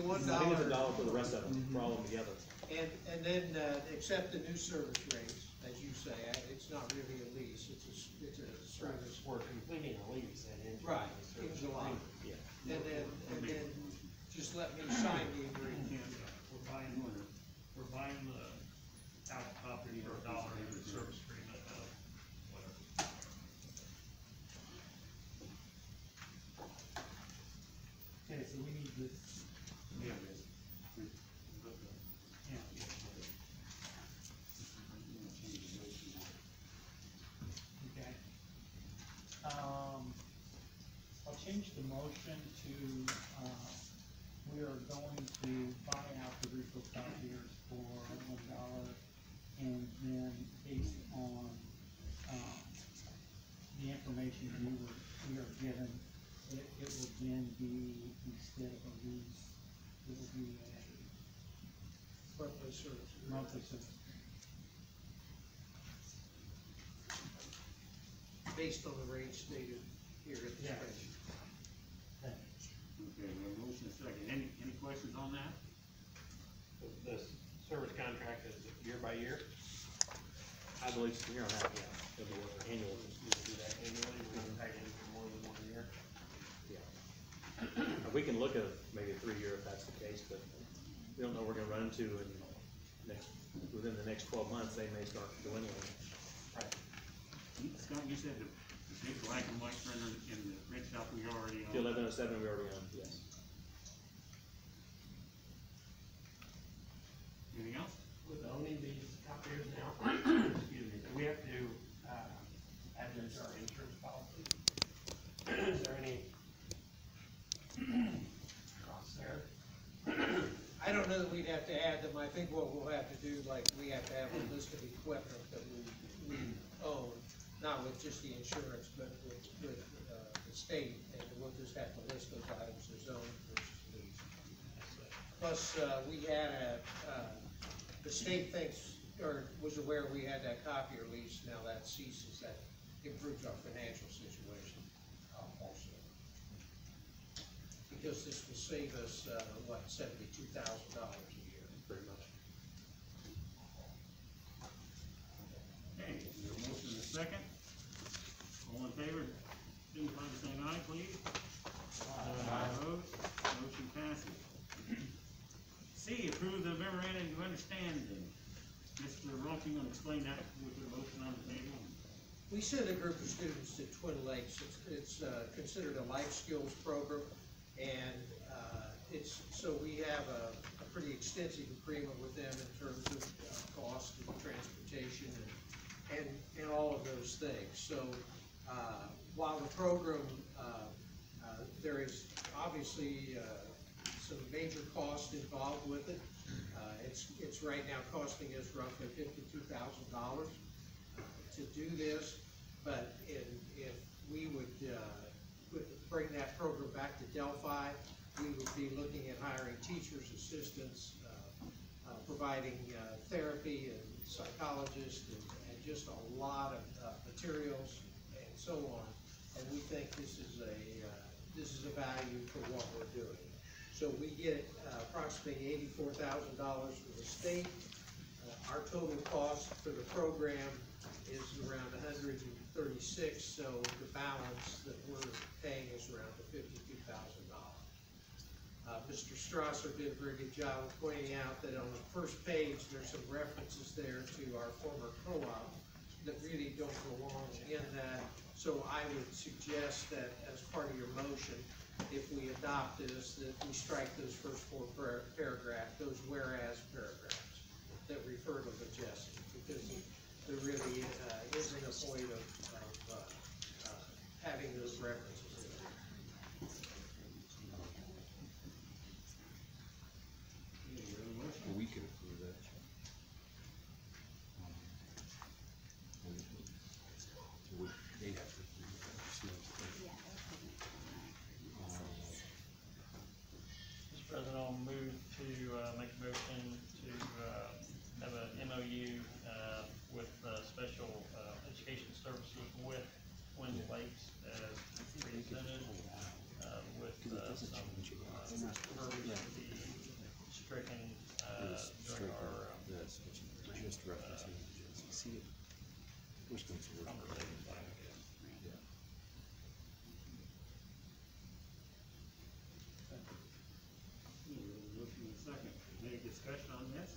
$1. I think it's $1 for the rest of them, for all of them together. And then, accept the new service rates, as you say, it's not really a lease, it's a service. We're completing a lease and entering Right, a in service July. agreement. Yeah. And then just let me sign the agreement. We're buying the out copy for $1 in the service agreement, whatever. Okay, so we need this. Yeah. Okay. I'll change the motion to, we are going to buy out the RICO copiers for $1, and then based on, the information we are given, it will then be, instead of a lease, it will be a Monthly service. monthly service. Based on the rates stated here in the Yeah. spreadsheet. Okay, we have a motion and a second. Any questions on that? The service contract is year by year? I believe from here on out, yeah, it'll be annual. we can do that annually, we can pay in for more than 1 year. Yeah. We can look at maybe a 3-year if that's the case, but we don't know what we're gonna run into within the next 12 months, they may start dwindling. Right. Scott, you said the big black and white printer in the print shop we already own. The 1107 we already own, yes. Anything else? With owning these copiers now, excuse me, do we have to, add them to our insurance policy? Is there any cost there? I don't know that we'd have to add them. I think what we'll have to do, like, we have to have a list of equipment that we own, not with just the insurance, but with the state, and we'll just have to list those items as owned versus leased. Plus, we had the state thinks, or was aware we had that copier lease, now that ceases, that improves our financial situation also. Because this will save us, $72,000 a year. Pretty much. Okay, we have a motion and a second. All in favor, signify by saying aye, please. Aye. Opposed, motion passes. C, approve the memorandum of understanding. Mr. Rumpf, you gonna explain that with the motion on the table? We send a group of students to Twin Lakes. It's considered a life skills program, and so we have a pretty extensive agreement with them in terms of cost and transportation and all of those things. So while the program, there is obviously some major cost involved with it. It's right now costing us roughly $52,000 to do this, but if we would bring that program back to Delphi, we would be looking at hiring teachers, assistants, providing therapy and psychologists, and just a lot of materials and so on. And we think this is a value for what we're doing. So we get approximately $84,000 from the state. Our total cost for the program is around $136,000, so the balance that we're paying is around the $52,000. Mr. Strasser did a very good job of pointing out that on the first page, there's some references there to our former co-op that really don't belong in that. So I would suggest that as part of your motion, if we adopt this, that we strike those first 4 paragraphs, those whereas paragraphs that refer to Majestic, because there really isn't a point of having those references in there. We could approve that. They have to approve it. Mr. President, I'll move to make a motion to have a MOU with special education services with Twin Lakes as presented, with some verbiage to be stricken during our just referencing see it. Which makes it work. Motion and a second. Any discussion on this?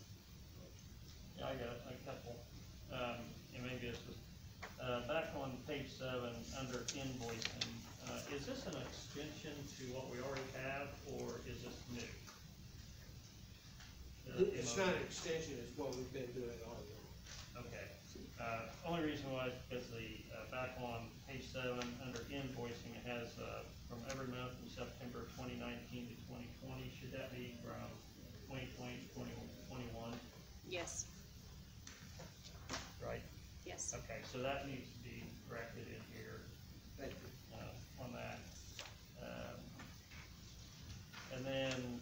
Yeah, I got a couple. And maybe this is, back on page 7, under invoicing, is this an extension to what we already have, or is this new? It's not an extension, it's what we've been doing all year. Okay. Only reason why is back on page 7, under invoicing, it has, from every month from September 2019 to 2020, should that be from 2020 to 2021? Yes. Right? Yes. Okay, so that needs to be corrected in here. Thank you. On that. And then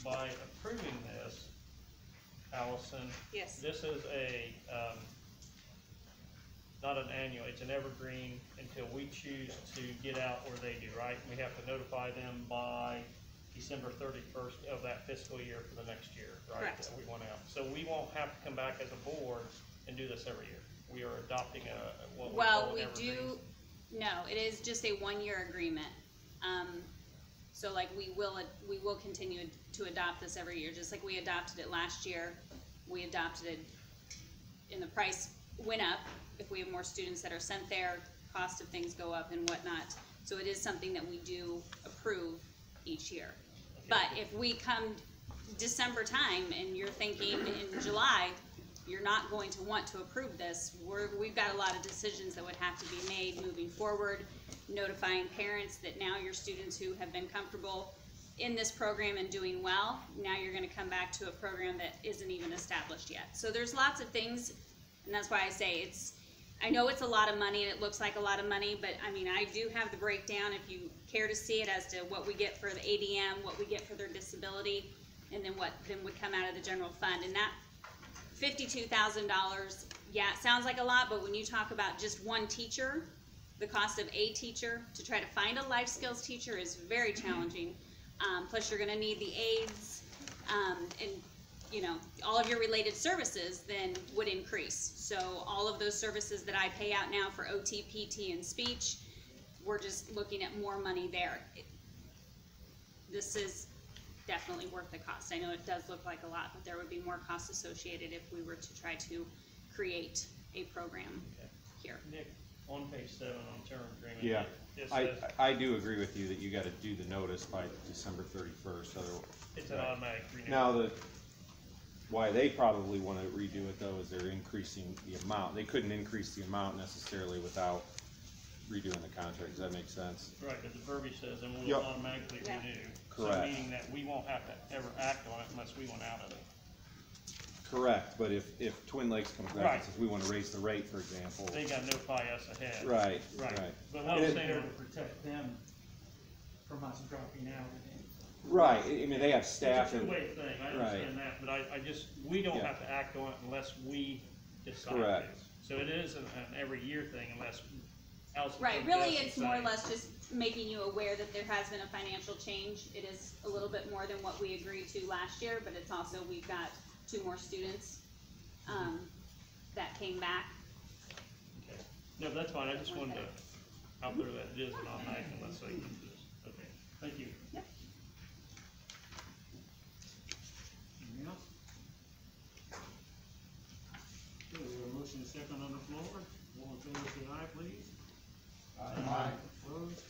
by approving this, Allison. Yes. This is a, not an annual, it's an evergreen until we choose to get out or they do, right? We have to notify them by December 31st of that fiscal year for the next year, right? Correct. That we want out. So we won't have to come back as a board and do this every year. we are adopting what we Well, call we an evergreen? do, no, it is just a one-year agreement. So like we will continue to adopt this every year, just like we adopted it last year. We adopted it, and the price went up. If we have more students that are sent there, cost of things go up and whatnot. So it is something that we do approve each year. But if we come December time and you're thinking in July, you're not going to want to approve this, we've got a lot of decisions that would have to be made moving forward, notifying parents that now your students who have been comfortable in this program and doing well, now you're gonna come back to a program that isn't even established yet. So there's lots of things, and that's why I say I know it's a lot of money and it looks like a lot of money, but I mean, I do have the breakdown if you care to see it as to what we get for the ADM, what we get for their disability, and then what then would come out of the general fund. And that $52,000, yeah, it sounds like a lot, but when you talk about just one teacher, the cost of a teacher, to try to find a life skills teacher is very challenging. Plus you're gonna need the aides, and you know, all of your related services then would increase. So all of those services that I pay out now for OT, PT, and speech, we're just looking at more money there. This is definitely worth the cost. I know it does look like a lot, but there would be more costs associated if we were to try to create a program here. Nick, on page 7 on term agreement. Yeah, it says I do agree with you that you gotta do the notice by December 31st, otherwise. it's an automatic renewal. Now, why they probably wanna redo it though is they're increasing the amount. They couldn't increase the amount necessarily without redoing the contract. Does that make sense? Right, but the verbiage says, and we'll Yep. automatically renew. Correct. So meaning that we won't have to ever act on it unless we want out of it. Correct, but if Twin Lakes comes back Right. and says we wanna raise the rate, for example. They gotta notify us ahead. Right, Right. right. But what I'm And saying, To protect them from us dropping out again. Right, I mean, they have staff it's a and. two-way thing, I understand that, but I just, we don't Yeah. have to act on it unless we decide to. Correct. So it is an every year thing unless else. Right, really it's more or less just making you aware that there has been a financial change. It is a little bit more than what we agreed to last year, but it's also, we've got 2 more students that came back. Okay. No, that's fine, I just wanted to out there that it is an automatic unless they use this. Okay, thank you. Yep. Anything else? Okay, we have a motion and a second on the floor. All in favor, say aye, please. Aye. Opposed?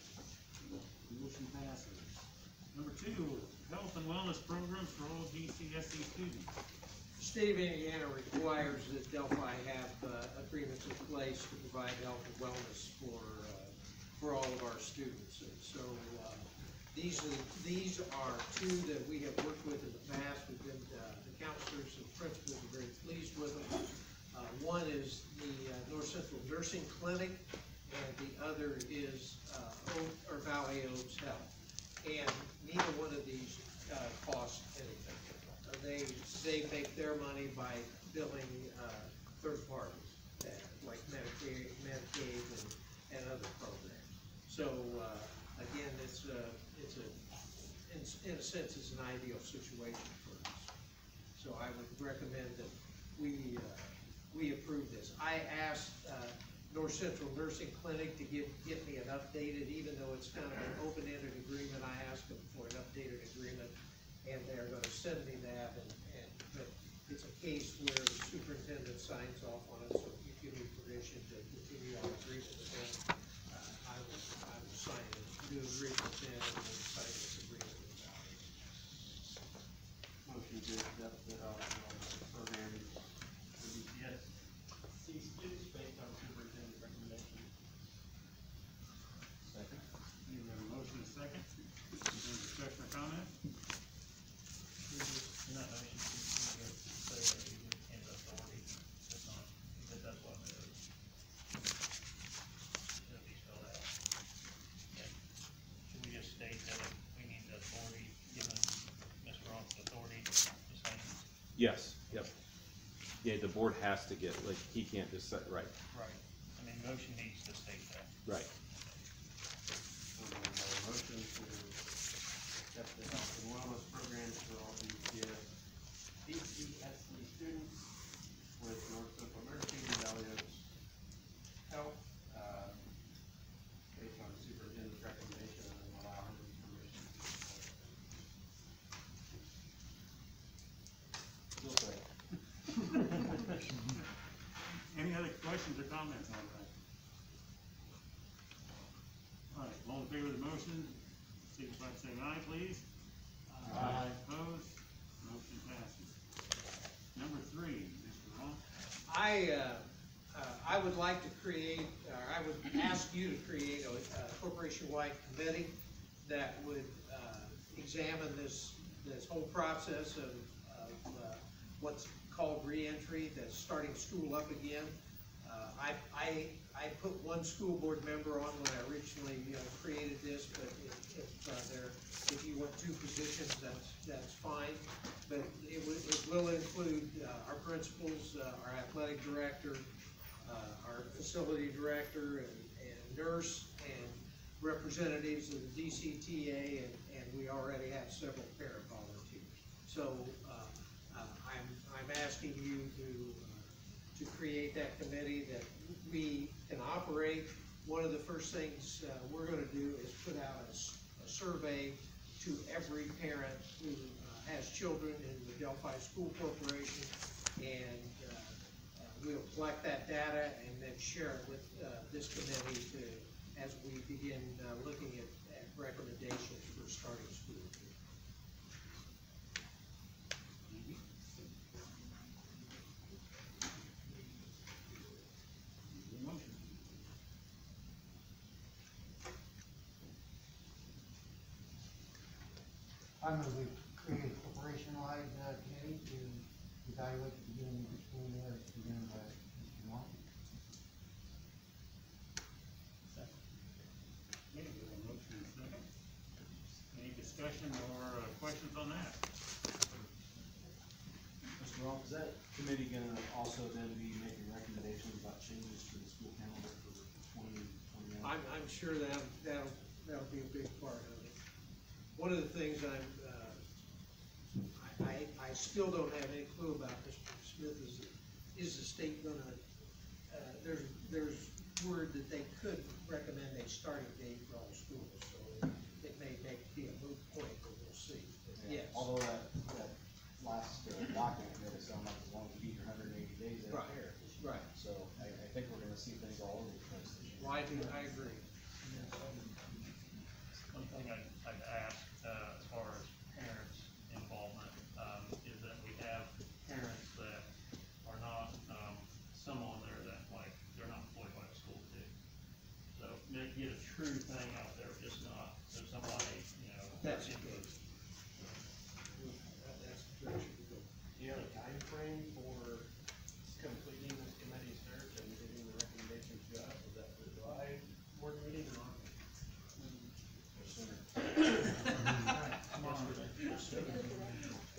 Motion passes. Number 2, health and wellness programs for all GCSE students. State of Indiana requires that Delphi have agreements in place to provide health and wellness for all of our students. And so these are 2 that we have worked with in the past. We've been the counselors and principals are very pleased with them. One is the North Central Nursing Clinic, and the other is Valley Oaks Health. And neither one of these costs anything. They make their money by billing third parties, like Medicaid and other programs. So again, in a sense, it's an ideal situation for us. So I would recommend that we approve this. I asked North Central Nursing Clinic to get me an updated, even though it's kind of an open-ended agreement, I asked them for an updated agreement, and they're gonna send me that, but it's a case where the superintendent signs off on it, so if you give me permission to continue our agreement with them, I will sign it, do agreement with them, and then sign this agreement with Valley. Motion to accept the program for DCSC students based on superintendent's recommendation. Second. You have a motion and a second. Is there any discussion or comment? Not motion to say that we would hand authority. That's not, because that's what it is. It'll be spelled out. Yeah. Should we just state that we need the authority, given Mr. Ron's authority to sign? Yes, yep. Yeah, the board has to get, like, he can't just say, right, Right. I mean, motion needs to state that. right. Motion to accept the health and wellness programs for all DCSC students with North Central Nursing and Valley Oaks comments on that? All right, all in favor of the motion, signify by saying aye, please. Aye. Opposed? Motion passes. Number 3, Mr. Ron. I would like to create, or I would ask you to create a corporation-wide committee that would examine this whole process of what's called reentry, that's starting school up again. I put one school board member on when I originally created this, but if you want 2 positions, that's fine. But it will include our principals, our athletic director, our facility director, and nurse, and representatives of the DCTA, and we already have several parent volunteers. So I'm asking you to create that committee that we can operate. One of the first things we're going to do is put out a survey to every parent who has children in the Delphi School Corporation, and we'll collect that data and then share it with this committee as we begin looking at recommendations for starting school. I'm going to create a corporation-wide committee to evaluate the beginning of the school year as beginning by Mr. Long. Okay, we have a motion and a second. Any discussion or questions on that? Mr. Ron, is that committee gonna also then be making recommendations about changes to the school calendar for 2021? I'm sure that'll be a big part of it. One of the things I still don't have any clue about, Mr. Smith, is the state gonna, there's word that they could recommend a starting date for all schools, so it may be a moot point, but we'll see. But Yeah, yes. although that last document made it sound like as long as you beat your 180 days, they don't Right. care. Right. So I think we're gonna see things all over the place this year. Well, I agree. One thing I'd ask, as far as parents' involvement, is that we have parents that are not, some on there that like, they're not employed by the school too. So, get a true thing out there, just not, so somebody, That's into good. it. That's very good. Do you have a time frame for completing this committee search and getting the recommendations to us? Is that the July board meeting or?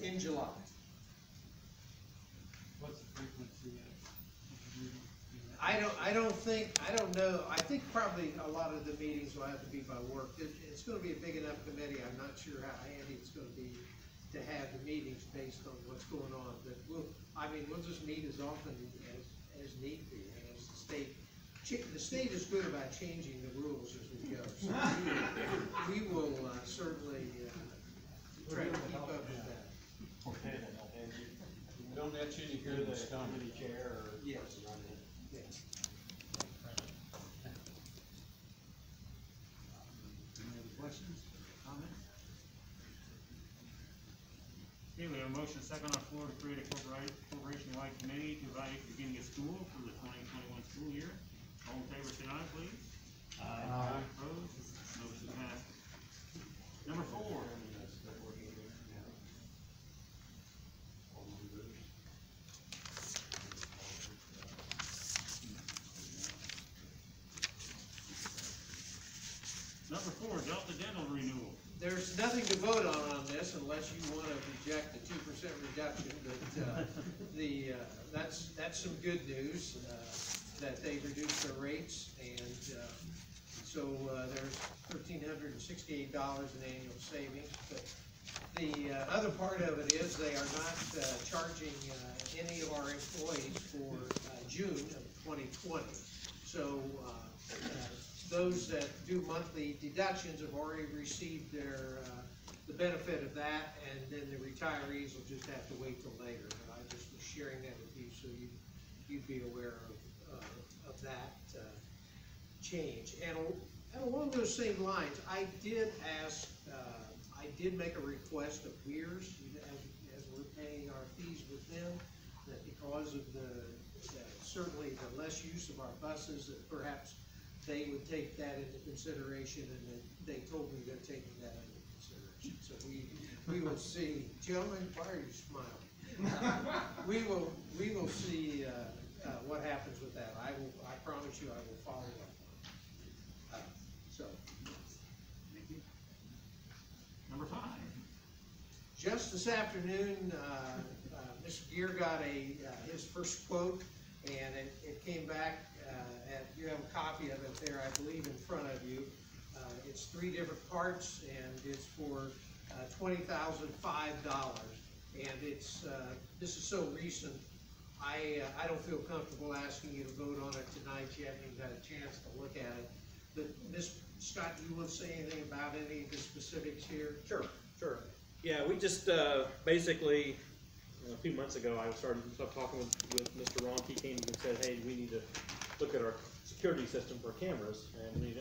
In July. What's the frequency of meetings? I don't know, I think probably a lot of the meetings will have to be by work. It's gonna be a big enough committee, I'm not sure how handy it's gonna be to have the meetings based on what's going on, but we'll just meet as often as need be, and as the state is good about changing the rules as we go, so we will certainly try to keep up with that. And you don't have to, you're the committee chair or Yes. person running it. Yes. Any other questions, comments? Okay, we have a motion second on the floor to create a corporation-wide committee to evaluate the beginning of school for the 2021 school year. All in favor, say aye, please. Aye. Opposed? Motion passes. Number 4. Number 4, Delta Dental renewal. There's nothing to vote on this unless you want to reject the 2% reduction, but that's some good news, that they reduced their rates, and so there's $1,368 in annual savings. But the other part of it is they are not charging any of our employees for June of 2020. So those that do monthly deductions have already received the benefit of that, and then the retirees will just have to wait till later. But I just was sharing that with you so you'd be aware that change. And along those same lines, I did ask, I did make a request of Weir's, as we're paying our fees with them, that because of certainly the less use of our buses, that perhaps they would take that into consideration, and they told me they're taking that into consideration. So we will see. Gentlemen, why are you smiling? We will see what happens with that. I promise you I will follow up. So. Number 5. Just this afternoon, Mr. Gear got his first quote, and it came back, you have a copy of it there, I believe, in front of you. It's 3 different parts, and it's for $20,005. And this is so recent, I don't feel comfortable asking you to vote on it tonight. You haven't even had a chance to look at it. But Scott, do you want to say anything about any of the specifics here? Sure. Yeah, we just basically a few months ago I started talking with Mr. Ronk. He came and said, hey, we need to look at our security system for cameras, and we need to